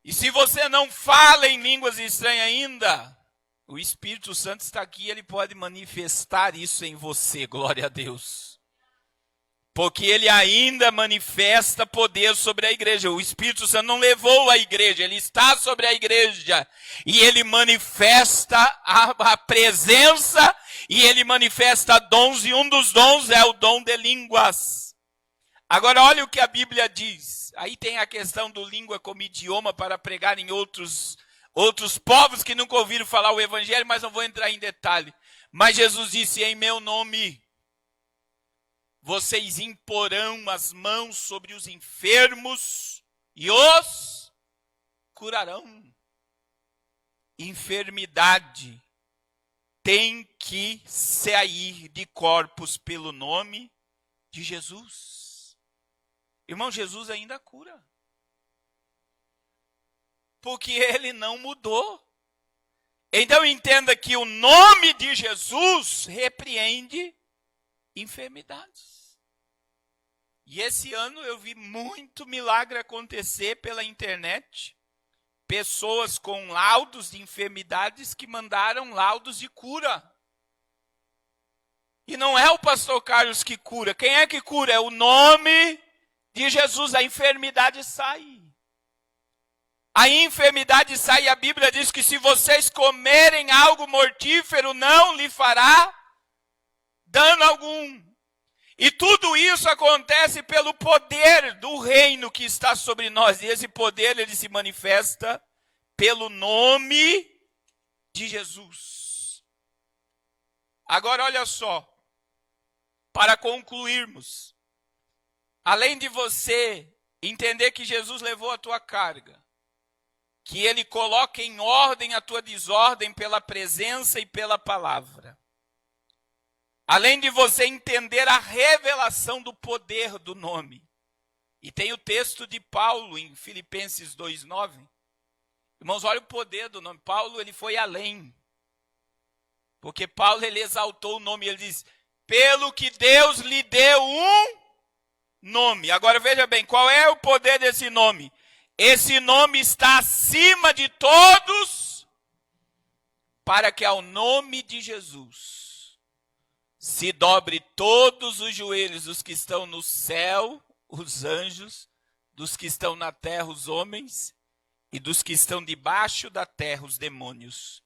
E se você não fala em línguas estranhas ainda, o Espírito Santo está aqui, ele pode manifestar isso em você, glória a Deus. Porque ele ainda manifesta poder sobre a igreja. O Espírito Santo não levou a igreja, ele está sobre a igreja. E ele manifesta a presença, e ele manifesta dons, e um dos dons é o dom de línguas. Agora olha o que a Bíblia diz. Aí tem a questão do língua como idioma para pregar em outros povos que nunca ouviram falar o evangelho, mas não vou entrar em detalhe. Mas Jesus disse, em meu nome vocês imporão as mãos sobre os enfermos e os curarão. Enfermidade tem que sair de corpos pelo nome de Jesus. Irmão, Jesus ainda cura. Porque ele não mudou. Então entenda que o nome de Jesus repreende enfermidades. E esse ano eu vi muito milagre acontecer pela internet. Pessoas com laudos de enfermidades que mandaram laudos de cura. E não é o pastor Carlos que cura. Quem é que cura? É o nome de Jesus. A enfermidade sai. A enfermidade sai e a Bíblia diz que se vocês comerem algo mortífero, não lhe fará dano algum. E tudo isso acontece pelo poder do reino que está sobre nós. E esse poder, ele se manifesta pelo nome de Jesus. Agora, olha só. Para concluirmos. Além de você entender que Jesus levou a tua carga, que ele coloca em ordem a tua desordem pela presença e pela palavra. Além de você entender a revelação do poder do nome. E tem o texto de Paulo em Filipenses 2:9. Irmãos, olha o poder do nome. Paulo, ele foi além. Porque Paulo, ele exaltou o nome. Ele diz, pelo que Deus lhe deu um nome. Agora veja bem, qual é o poder desse nome? Esse nome está acima de todos, para que ao nome de Jesus se dobre todos os joelhos dos que estão no céu, os anjos, dos que estão na terra, os homens, e dos que estão debaixo da terra, os demônios.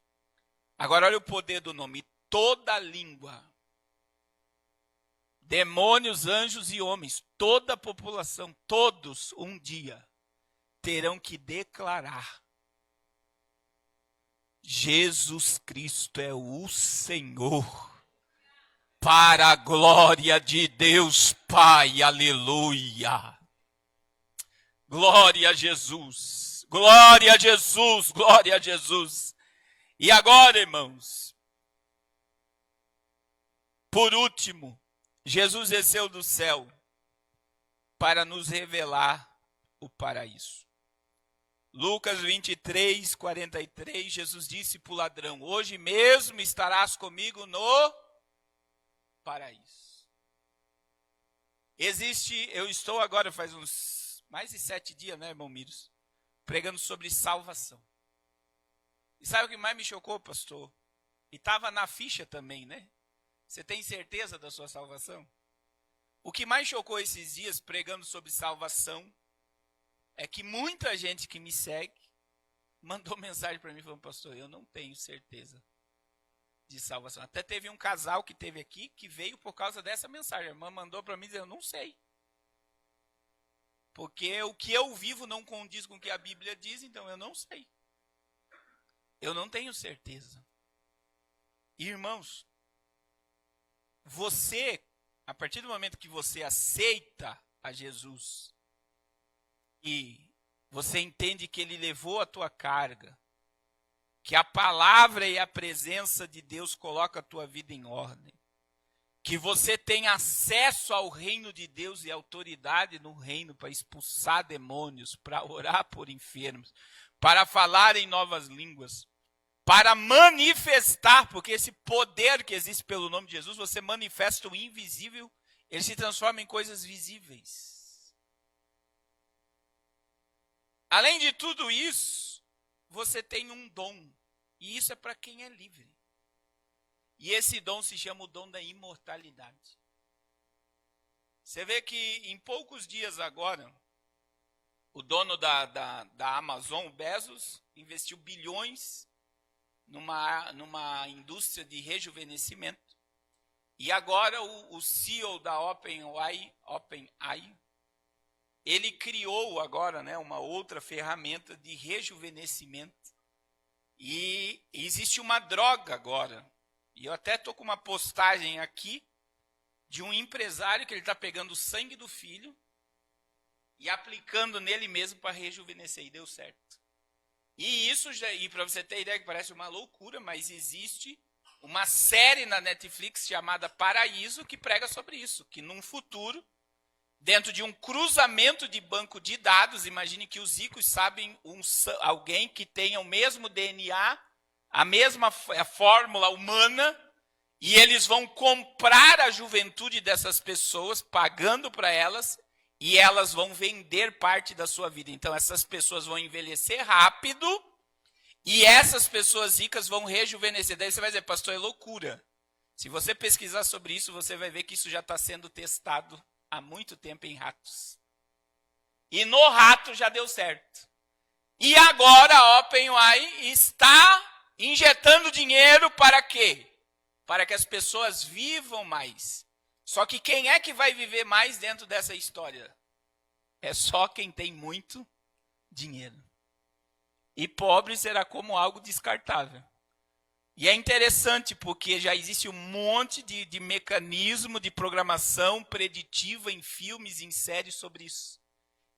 Agora olha o poder do nome. Toda língua, demônios, anjos e homens, toda a população, todos um dia terão que declarar: Jesus Cristo é o Senhor, para a glória de Deus Pai, aleluia. Glória a Jesus, glória a Jesus, glória a Jesus. E agora, irmãos, por último, Jesus desceu do céu para nos revelar o paraíso. Lucas 23, 43, Jesus disse para o ladrão: hoje mesmo estarás comigo no paraíso. Eu estou agora, faz uns mais de 7 dias, né, irmão Miros, pregando sobre salvação. E sabe o que mais me chocou, pastor? E estava na ficha também, né? Você tem certeza da sua salvação? O que mais chocou esses dias pregando sobre salvação é que muita gente que me segue mandou mensagem para mim falando: pastor, eu não tenho certeza de salvação. Até teve um casal que teve aqui que veio por causa dessa mensagem. A irmã mandou para mim dizer: eu não sei. Porque o que eu vivo não condiz com o que a Bíblia diz, então eu não sei. Eu não tenho certeza. Irmãos, você, a partir do momento que você aceita a Jesus e você entende que ele levou a tua carga, que a palavra e a presença de Deus colocam a tua vida em ordem, que você tem acesso ao reino de Deus e autoridade no reino para expulsar demônios, para orar por enfermos, para falar em novas línguas, para manifestar, porque esse poder que existe pelo nome de Jesus, você manifesta o invisível, ele se transforma em coisas visíveis. Além de tudo isso, você tem um dom, e isso é para quem é livre. E esse dom se chama o dom da imortalidade. Você vê que em poucos dias agora, o dono da Amazon, o Bezos, investiu bilhões numa indústria de rejuvenescimento. E agora o CEO da OpenAI, ele criou agora, né, uma outra ferramenta de rejuvenescimento. E existe uma droga agora. E eu até estou com uma postagem aqui de um empresário que ele está pegando o sangue do filho e aplicando nele mesmo para rejuvenescer. E deu certo. E para você ter ideia que parece uma loucura, mas existe uma série na Netflix chamada Paraíso que prega sobre isso. Que num futuro, dentro de um cruzamento de banco de dados, imagine que os ricos sabem alguém que tenha o mesmo DNA, a mesma fórmula humana, e eles vão comprar a juventude dessas pessoas, pagando para elas, e elas vão vender parte da sua vida. Então essas pessoas vão envelhecer rápido, e essas pessoas ricas vão rejuvenescer. Daí você vai dizer: pastor, é loucura. Se você pesquisar sobre isso, você vai ver que isso já está sendo testado há muito tempo em ratos. E no rato já deu certo. E agora a OpenAI está injetando dinheiro para quê? Para que as pessoas vivam mais. Só que quem é que vai viver mais dentro dessa história? É só quem tem muito dinheiro. E pobre será como algo descartável. E é interessante porque já existe um monte de mecanismo de programação preditiva em filmes, em séries sobre isso.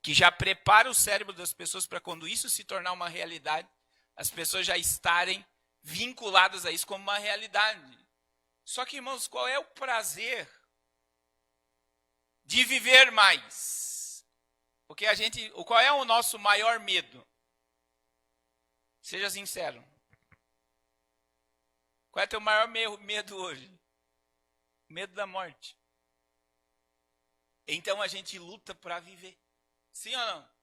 Que já prepara o cérebro das pessoas para quando isso se tornar uma realidade, as pessoas já estarem vinculadas a isso como uma realidade. Só que, irmãos, qual é o prazer de viver mais? Porque qual é o nosso maior medo? Seja sincero. Qual é o teu maior medo hoje? medo da morte. Então a gente luta para viver. Sim ou não?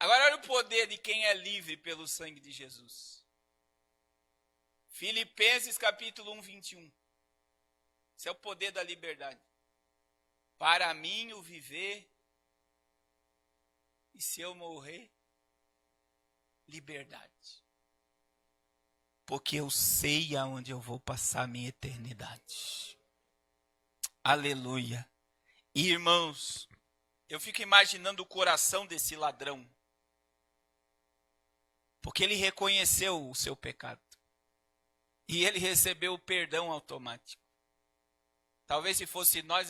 Agora olha o poder de quem é livre pelo sangue de Jesus. Filipenses capítulo 1, 21. Esse é o poder da liberdade. Para mim o viver, e se eu morrer, liberdade. Porque eu sei aonde eu vou passar a minha eternidade. Aleluia. E, irmãos, eu fico imaginando o coração desse ladrão. Porque ele reconheceu o seu pecado. E ele recebeu o perdão automático. Talvez se fosse nós,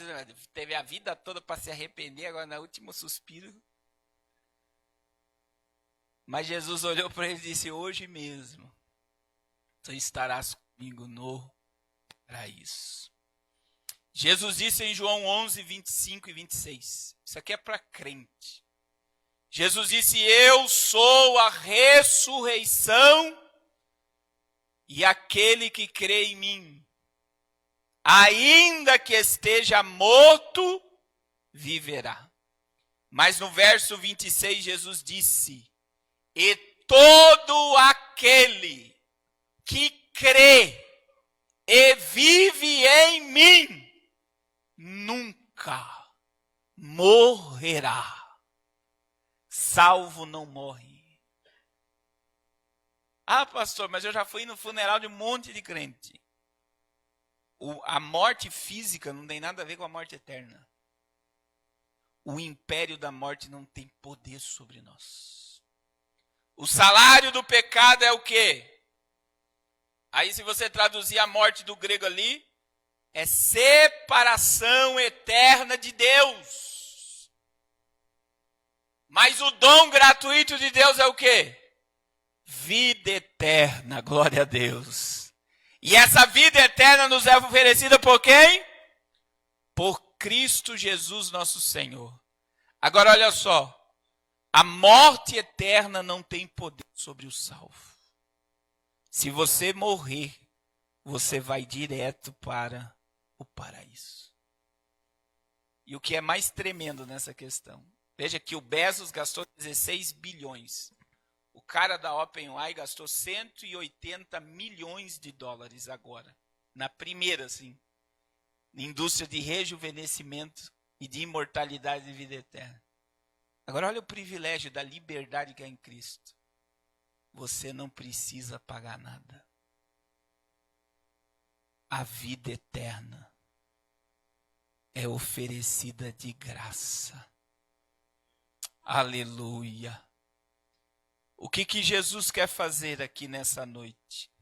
teve a vida toda para se arrepender, agora no último suspiro. Mas Jesus olhou para ele e disse, hoje mesmo, tu estarás comigo no paraíso. Jesus disse em João 11, 25 e 26. Isso aqui é para crente. Jesus disse, eu sou a ressurreição e aquele que crê em mim, ainda que esteja morto, viverá. Mas no verso 26, Jesus disse, e todo aquele que crê e vive em mim, nunca morrerá. Salvo não morre. Ah, pastor, mas eu já fui no funeral de um monte de crente. A morte física não tem nada a ver com a morte eterna. O império da morte não tem poder sobre nós. O salário do pecado é o quê? Aí se você traduzir a morte do grego ali, é separação eterna de Deus. Mas o dom gratuito de Deus é o quê? Vida eterna, glória a Deus. E essa vida eterna nos é oferecida por quem? Por Cristo Jesus nosso Senhor. Agora olha só, a morte eterna não tem poder sobre o salvo. Se você morrer, você vai direto para o paraíso. E o que é mais tremendo nessa questão? Veja que o Bezos gastou 16 bilhões. O cara da OpenAI gastou 180 milhões de dólares agora. Na primeira, assim. Indústria de rejuvenescimento e de imortalidade e vida eterna. Agora olha o privilégio da liberdade que é em Cristo. Você não precisa pagar nada. A vida eterna é oferecida de graça. Aleluia. O que Jesus quer fazer aqui nessa noite?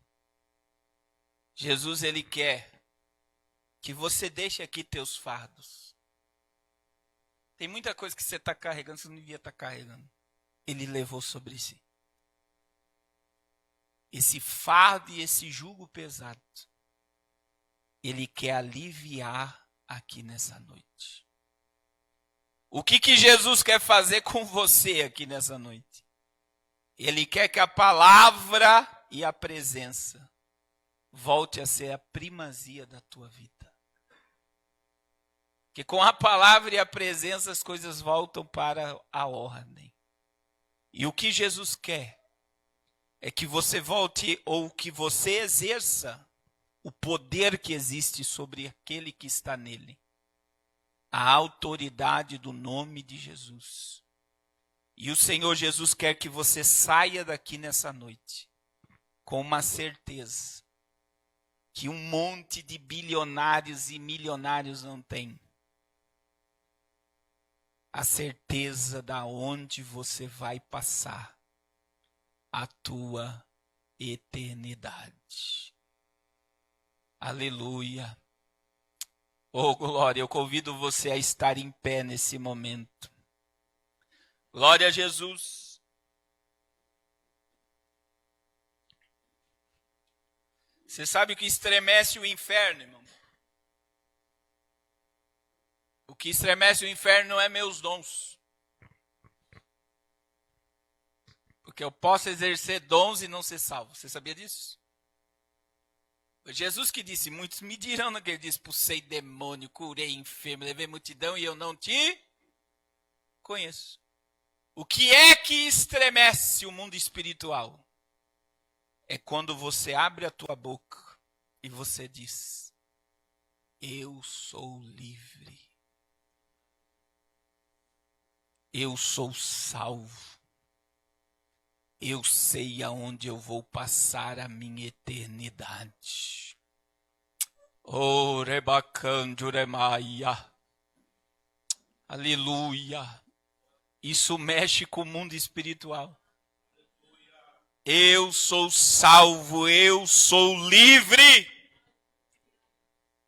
Jesus, ele quer que você deixe aqui teus fardos. Tem muita coisa que você está carregando, você não devia estar carregando. Ele levou sobre si. Esse fardo e esse jugo pesado, ele quer aliviar aqui nessa noite. O que Jesus quer fazer com você aqui nessa noite? Ele quer que a palavra e a presença volte a ser a primazia da tua vida. Que com a palavra e a presença as coisas voltam para a ordem. E o que Jesus quer é que você volte ou que você exerça o poder que existe sobre aquele que está nele. A autoridade do nome de Jesus. E o Senhor Jesus quer que você saia daqui nessa noite com uma certeza que um monte de bilionários e milionários não tem. A certeza da onde você vai passar a tua eternidade. Aleluia. Oh, glória, eu convido você a estar em pé nesse momento. Glória a Jesus. Você sabe o que estremece o inferno, irmão? O que estremece o inferno não é meus dons. Porque eu posso exercer dons e não ser salvo. Você sabia disso? Jesus que disse, muitos me dirão, que ele disse, expulsei demônio, curei enfermo, levei multidão e eu não te conheço. O que é que estremece o mundo espiritual? É quando você abre a tua boca e você diz, eu sou livre. Eu sou salvo. Eu sei aonde eu vou passar a minha eternidade. Oh, Rebacanjuremaia. Aleluia. Isso mexe com o mundo espiritual. Eu sou salvo, eu sou livre.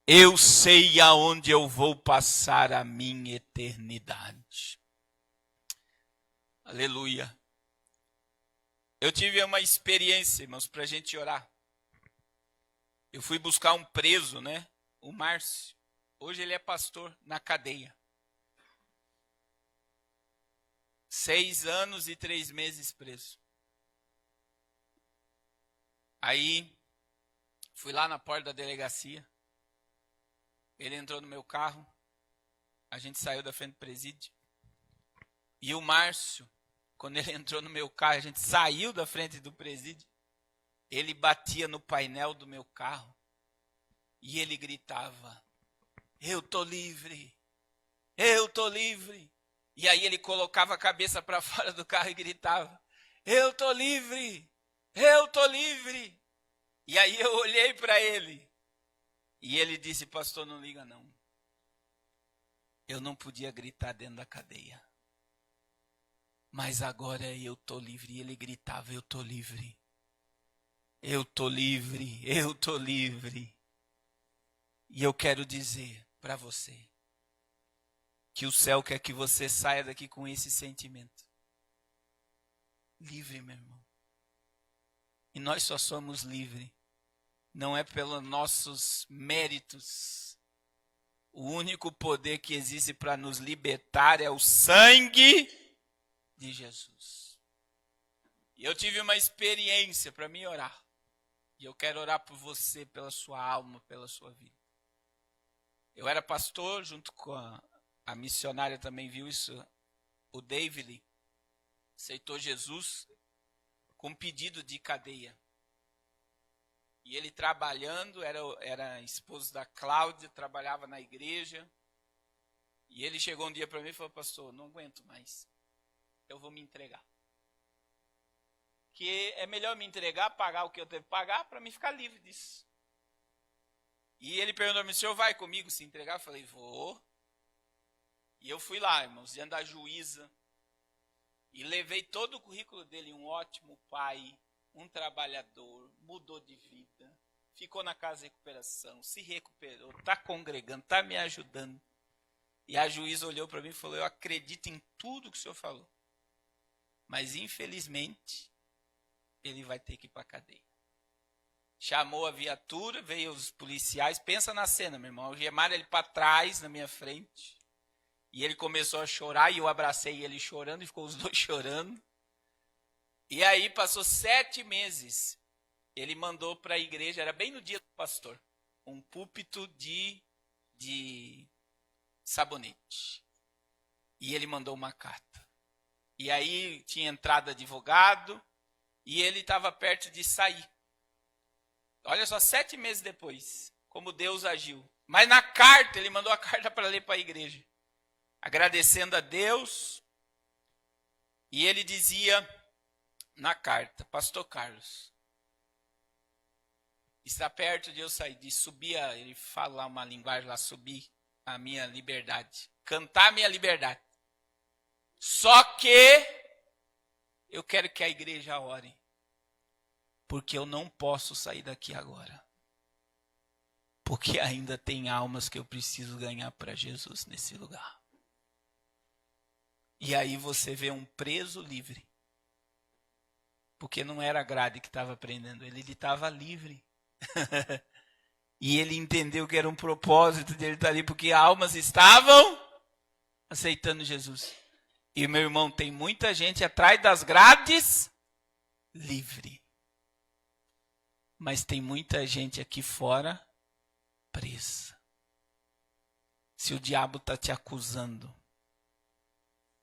Eu sei aonde eu vou passar a minha eternidade. Aleluia. Eu tive uma experiência, irmãos, para a gente orar. Eu fui buscar um preso, né? O Márcio. Hoje ele é pastor na cadeia. 6 anos e 3 meses preso. Aí, fui lá na porta da delegacia. Ele entrou no meu carro. A gente saiu da frente do presídio. E o Márcio, quando ele entrou no meu carro, a gente saiu da frente do presídio. Ele batia no painel do meu carro. E ele gritava, eu tô livre. Eu tô livre. E aí ele colocava a cabeça para fora do carro e gritava, eu tô livre. Eu tô livre. E aí eu olhei para ele. E ele disse, pastor, não liga não. Eu não podia gritar dentro da cadeia. Mas agora eu tô livre. E ele gritava, eu tô livre. Eu tô livre. Eu tô livre. E eu quero dizer para você que o céu quer que você saia daqui com esse sentimento. Livre, meu irmão. E nós só somos livres. Não é pelos nossos méritos. O único poder que existe para nos libertar é o sangue de Jesus. E eu tive uma experiência para me orar. E eu quero orar por você, pela sua alma, pela sua vida. Eu era pastor, junto com a missionária também viu isso. O David aceitou Jesus com pedido de cadeia. E ele trabalhando, era esposo da Cláudia, trabalhava na igreja. E ele chegou um dia para mim e falou, pastor, não aguento mais. Eu vou me entregar. Que é melhor me entregar, pagar o que eu tenho que pagar, para me ficar livre disso. E ele perguntou para mim, o senhor vai comigo se entregar? Eu falei, vou. E eu fui lá, irmãos, diante da juíza. E levei todo o currículo dele, um ótimo pai, um trabalhador, mudou de vida, ficou na casa de recuperação, se recuperou, está congregando, está me ajudando. E a juíza olhou para mim e falou, eu acredito em tudo que o senhor falou. Mas, infelizmente, ele vai ter que ir para a cadeia. Chamou a viatura, veio os policiais, pensa na cena, meu irmão, algemaram ele para trás, na minha frente. E ele começou a chorar e eu abracei ele chorando e ficou os dois chorando. E aí passou 7 meses. Ele mandou para a igreja, era bem no dia do pastor, um púlpito de sabonete. E ele mandou uma carta. E aí tinha entrado advogado e ele estava perto de sair. Olha só, 7 meses depois, como Deus agiu. Mas na carta, ele mandou a carta para ler para a igreja. Agradecendo a Deus. E ele dizia na carta, pastor Carlos, está perto de eu sair, de subir, ele fala uma linguagem lá, subir a minha liberdade, cantar a minha liberdade. Só que eu quero que a igreja ore, porque eu não posso sair daqui agora. Porque ainda tem almas que eu preciso ganhar para Jesus nesse lugar. E aí você vê um preso livre. Porque não era a grade que estava prendendo ele estava livre. E ele entendeu que era um propósito dele estar ali, porque almas estavam aceitando Jesus. E, meu irmão, tem muita gente atrás das grades livre. Mas tem muita gente aqui fora presa. Se o diabo está te acusando,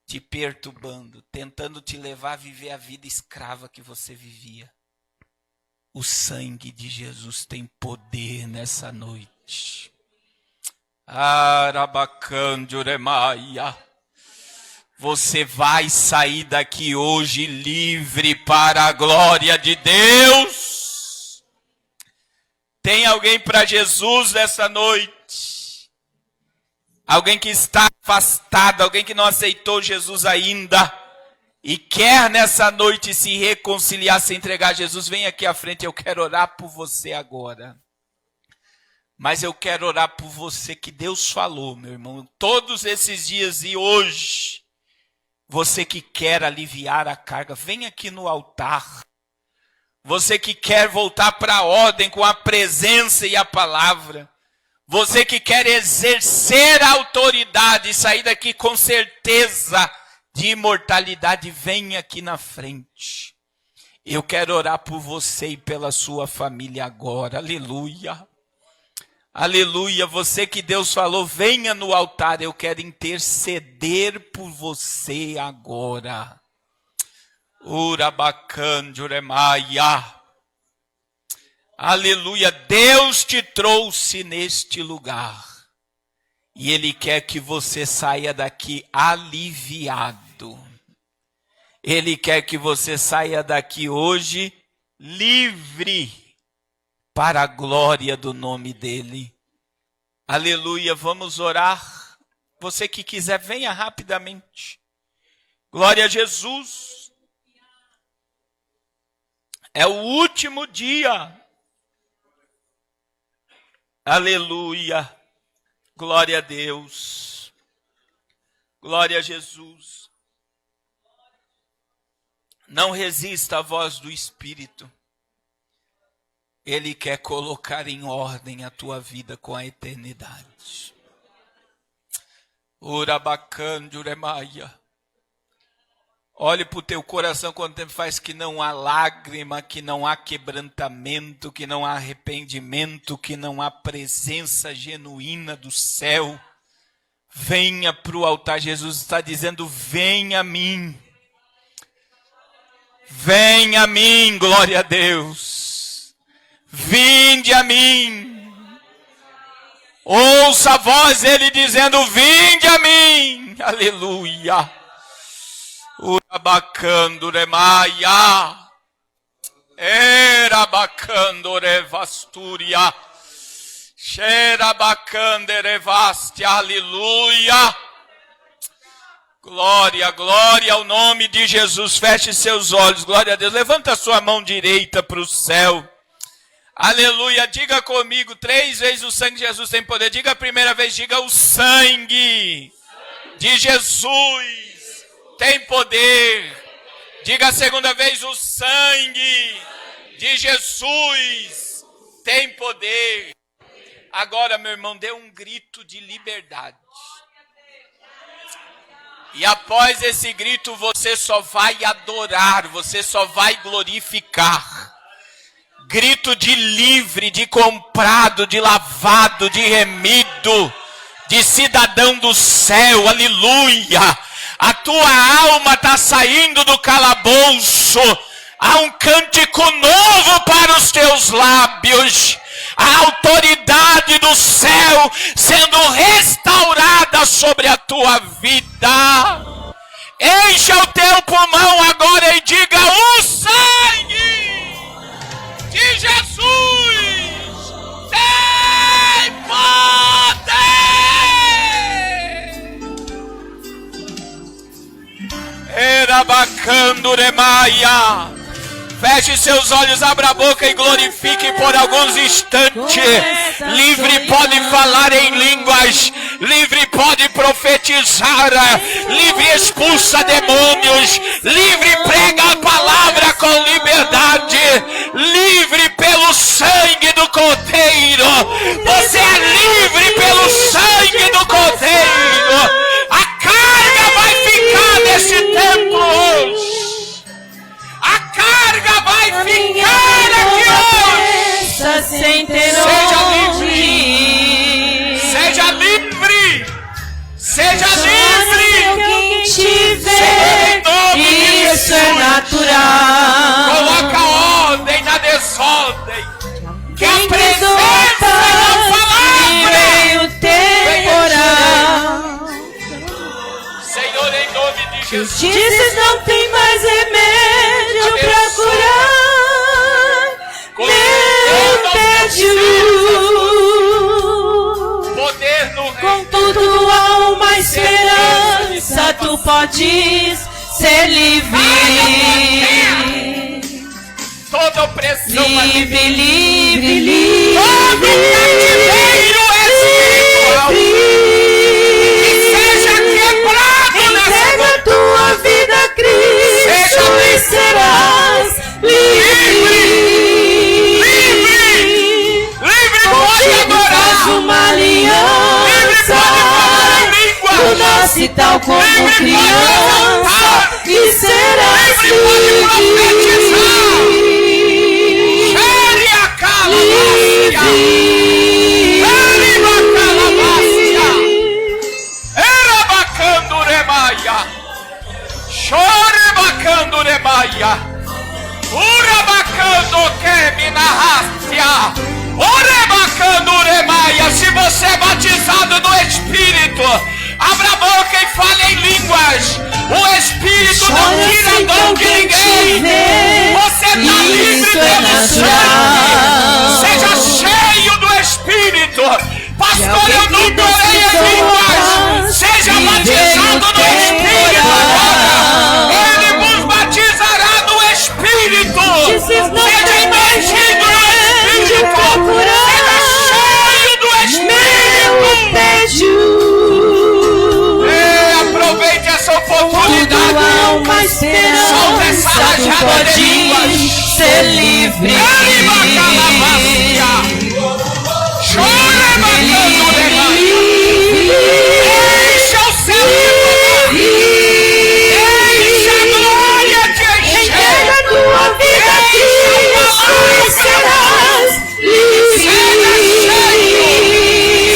te perturbando, tentando te levar a viver a vida escrava que você vivia, o sangue de Jesus tem poder nessa noite. Arabacanduremaia. Você vai sair daqui hoje livre para a glória de Deus. Tem alguém para Jesus nessa noite? Alguém que está afastado, alguém que não aceitou Jesus ainda e quer nessa noite se reconciliar, se entregar a Jesus, vem aqui à frente, eu quero orar por você agora. Mas eu quero orar por você que Deus falou, meu irmão, todos esses dias e hoje. Você que quer aliviar a carga, vem aqui no altar. Você que quer voltar para a ordem com a presença e a palavra. Você que quer exercer a autoridade e sair daqui com certeza de imortalidade, vem aqui na frente. Eu quero orar por você e pela sua família agora. Aleluia. Aleluia. Você que Deus falou, venha no altar. Eu quero interceder por você agora. Urabacanduremaia. Aleluia, Deus te trouxe neste lugar. E Ele quer que você saia daqui aliviado. Ele quer que você saia daqui hoje livre para a glória do nome dEle. Aleluia, vamos orar. Você que quiser, venha rapidamente. Glória a Jesus. É o último dia. Aleluia, glória a Deus, glória a Jesus. Não resista à voz do Espírito. Ele quer colocar em ordem a tua vida com a eternidade. Urabacanduremaia. Olhe para o teu coração quando tempo faz que não há lágrima, que não há quebrantamento, que não há arrependimento, que não há presença genuína do céu. Venha para o altar. Jesus está dizendo, venha a mim. Venha a mim, glória a Deus. Vinde a mim. Ouça a voz dele dizendo, vinde a mim. Aleluia. Urabacanduremaia, Erabacandorevasturia, Xerabacanderevastia, aleluia. Glória, glória ao nome de Jesus. Feche seus olhos, glória a Deus. Levanta a sua mão direita para o céu. Aleluia, diga comigo 3 vezes o sangue de Jesus tem poder. Diga a primeira vez, diga o sangue de Jesus tem poder. Diga a segunda vez, o sangue de Jesus tem poder. Agora, meu irmão, dê um grito de liberdade. E após esse grito, você só vai adorar, você só vai glorificar. Grito de livre, de comprado, de lavado, de remido, de cidadão do céu, aleluia. A tua alma está saindo do calabouço. Há um cântico novo para os teus lábios. A autoridade do céu sendo restaurada sobre a tua vida. Encha o teu pulmão agora e diga: o sangue de Jesus tem poder. Erabacanduremaia. Feche seus olhos, abra a boca e glorifique por alguns instantes. Livre pode falar em línguas. Livre pode profetizar. Livre expulsa demônios. Livre prega a palavra com liberdade. Livre pelo sangue do Cordeiro. Você é livre pelo sangue do Cordeiro. A carga vai ficar nesse templo hoje. A carga vai ficar aqui hoje. Sodem. Que a
Quem
presença
exorta
não
e
palavra.
veio temporal.
Senhor, em nome de Jesus.
Dizes não tem mais remédio pra curar. Meu tédio.
Poder no reino.
Contudo há uma esperança, tu podes ser livre.
Toda opressão
Livre, livre, livre.
todo cativeiro espiritual que seja quebrado nessa
Entrega a tua vida a Cristo e serás livre.
Livre pode
Contigo
adorar.
faz uma
Livre
aliança.
pode falar em
Tu
língua.
nasce tal como
Livre pode
criança
levantar.
e serás
Livre pode profetizar.
livre.
Se você é batizado no Espírito, abra a boca e fale em línguas. O Espírito não tira dom de ninguém. Você está livre pelo sangue. Seja cheio do Espírito. Pastor, eu nunca orei em línguas. Seja batizado no Espírito agora. Ele vos batizará no Espírito. Seja imergido no Espírito. Seja cheio do Espírito. Aproveite essa oportunidade. Solta essa rajada de línguas.
Ser livre.
Chora, bacana, deixa o céu te tomar. Deixa a glória te encher.
Entrega a tua vida a Cristo e serás livre.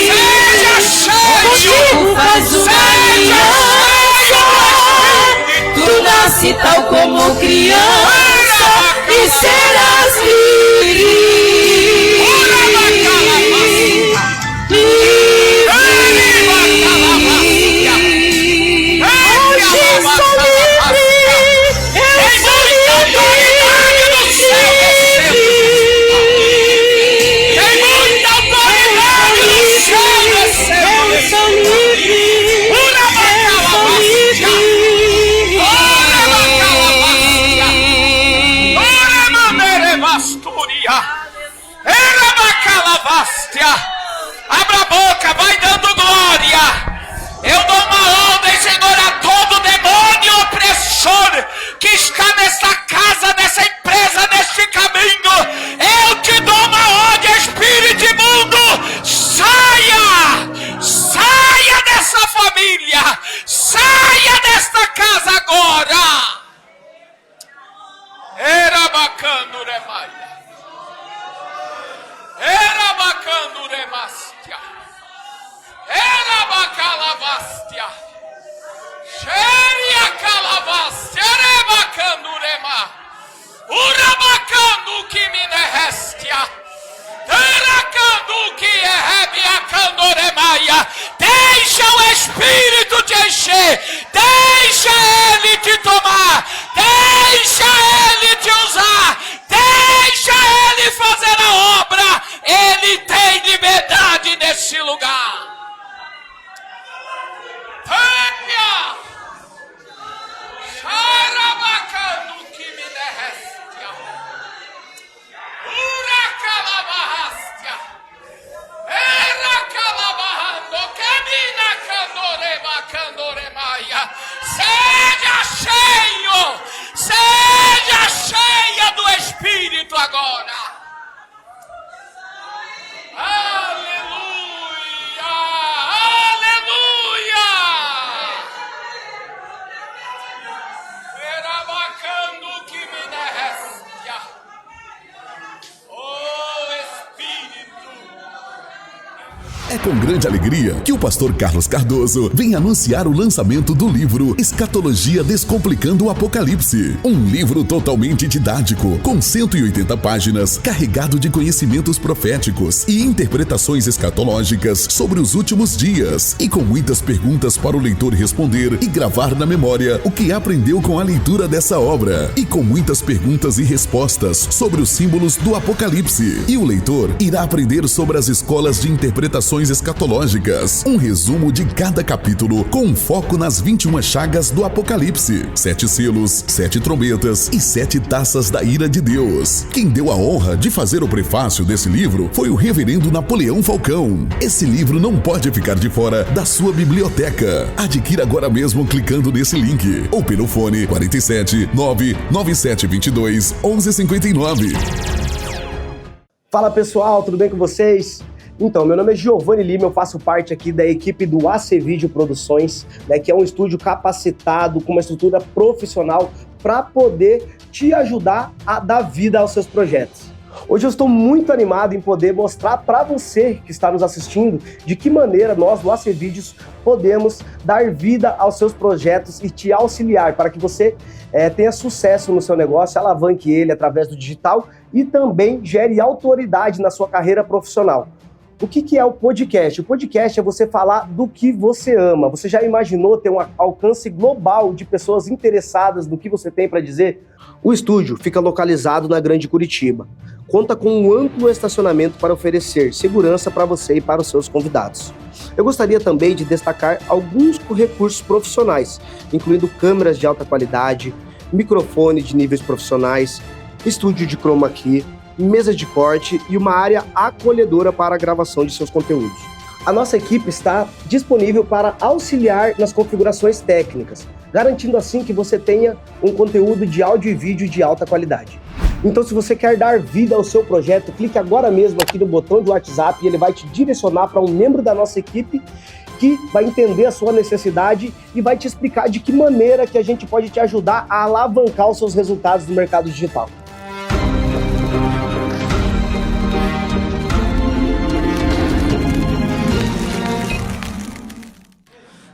Seja cheio.
Contigo faz uma aliança. Tu nasce tal como criança e serás livre.
Abra a boca, vai dando glória. Eu dou uma ordem, Senhor, a todo demônio opressor que está nessa casa, nessa empresa, neste caminho. Eu te dou uma ordem, espírito imundo. Saia! Saia dessa família! Saia desta casa agora! Era bacana, Remaia. Era bacana, Remastia. Era bacalavastia. Xeria calavastia. Era bacana, Rema. Ura bacana que me derrestia. Era cando que é rebia candoremaia. Deixa o Espírito te encher. Deixa ele te tomar. Deixa ele te usar. Deixa ele fazer a obra. Ele tem liberdade nesse lugar. Tânia! Xarabacano que me derrestia. Ura calabahastia. Era calabahando que mina candorema candoremaia. Seja cheio. Seja cheia do Espírito agora. Aleluia! Aleluia! Era bacana que me derrestia. Oh Espírito!
É com grande alegria que o pastor Carlos Cardoso vem anunciar o lançamento do livro Escatologia Descomplicando o Apocalipse. Um livro totalmente didático, com 180 páginas, carregado de conhecimentos proféticos e interpretações escatológicas sobre os últimos dias, e com muitas perguntas para o leitor responder e gravar na memória o que aprendeu com a leitura dessa obra, e com muitas perguntas e respostas sobre os símbolos do Apocalipse. E o leitor irá aprender sobre as escolas de interpretações escatológicas, um resumo de cada capítulo com um foco nas 21 chagas do Apocalipse, 7 selos, 7 trombetas e 7 taças da ira de Deus. Quem deu a honra de fazer o prefácio desse livro foi o reverendo Napoleão Falcão. Esse livro não pode ficar de fora da sua biblioteca. Adquira agora mesmo clicando nesse link ou pelo fone 47 99722 1159.
Fala pessoal, tudo bem com vocês? Então, meu nome é Giovanni Lima, eu faço parte aqui da equipe do AC Vídeo Produções, né, que é um estúdio capacitado, com uma estrutura profissional para poder te ajudar a dar vida aos seus projetos. Hoje eu estou muito animado em poder mostrar para você que está nos assistindo de que maneira nós do AC Vídeos podemos dar vida aos seus projetos e te auxiliar para que você tenha sucesso no seu negócio, alavanque ele através do digital e também gere autoridade na sua carreira profissional. O que é o podcast? O podcast é você falar do que você ama. Você já imaginou ter um alcance global de pessoas interessadas no que você tem para dizer? O estúdio fica localizado na Grande Curitiba. Conta com um amplo estacionamento para oferecer segurança para você e para os seus convidados. Eu gostaria também de destacar alguns recursos profissionais, incluindo câmeras de alta qualidade, microfone de níveis profissionais, estúdio de chroma key, mesa de corte e uma área acolhedora para a gravação de seus conteúdos. A nossa equipe está disponível para auxiliar nas configurações técnicas, garantindo assim que você tenha um conteúdo de áudio e vídeo de alta qualidade. Então, se você quer dar vida ao seu projeto, clique agora mesmo aqui no botão de WhatsApp e ele vai te direcionar para um membro da nossa equipe que vai entender a sua necessidade e vai te explicar de que maneira que a gente pode te ajudar a alavancar os seus resultados no mercado digital.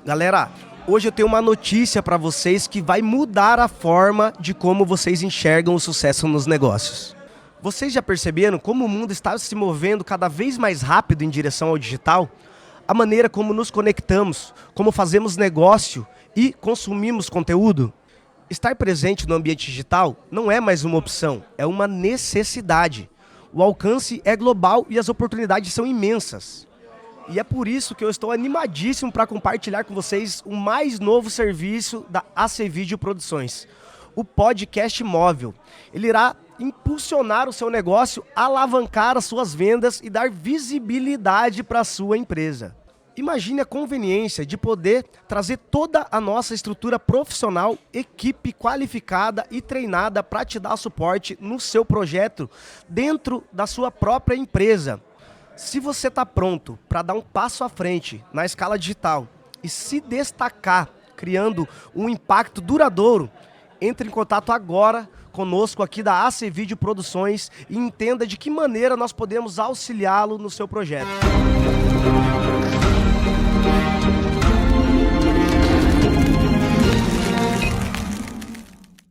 Galera, hoje eu tenho uma notícia para vocês que vai mudar a forma de como vocês enxergam o sucesso nos negócios. Vocês já perceberam como o mundo está se movendo cada vez mais rápido em direção ao digital? A maneira como nos conectamos, como fazemos negócio e consumimos conteúdo? Estar presente no ambiente digital não é mais uma opção, é uma necessidade. O alcance é global e as oportunidades são imensas. E é por isso que eu estou animadíssimo para compartilhar com vocês o mais novo serviço da AC Vídeo Produções, o podcast móvel. Ele irá impulsionar o seu negócio, alavancar as suas vendas e dar visibilidade para a sua empresa. Imagine a conveniência de poder trazer toda a nossa estrutura profissional, equipe qualificada e treinada para te dar suporte no seu projeto dentro da sua própria empresa. Se você está pronto para dar um passo à frente na escala digital e se destacar, criando um impacto duradouro, entre em contato agora conosco aqui da AC Vídeo Produções e entenda de que maneira nós podemos auxiliá-lo no seu projeto.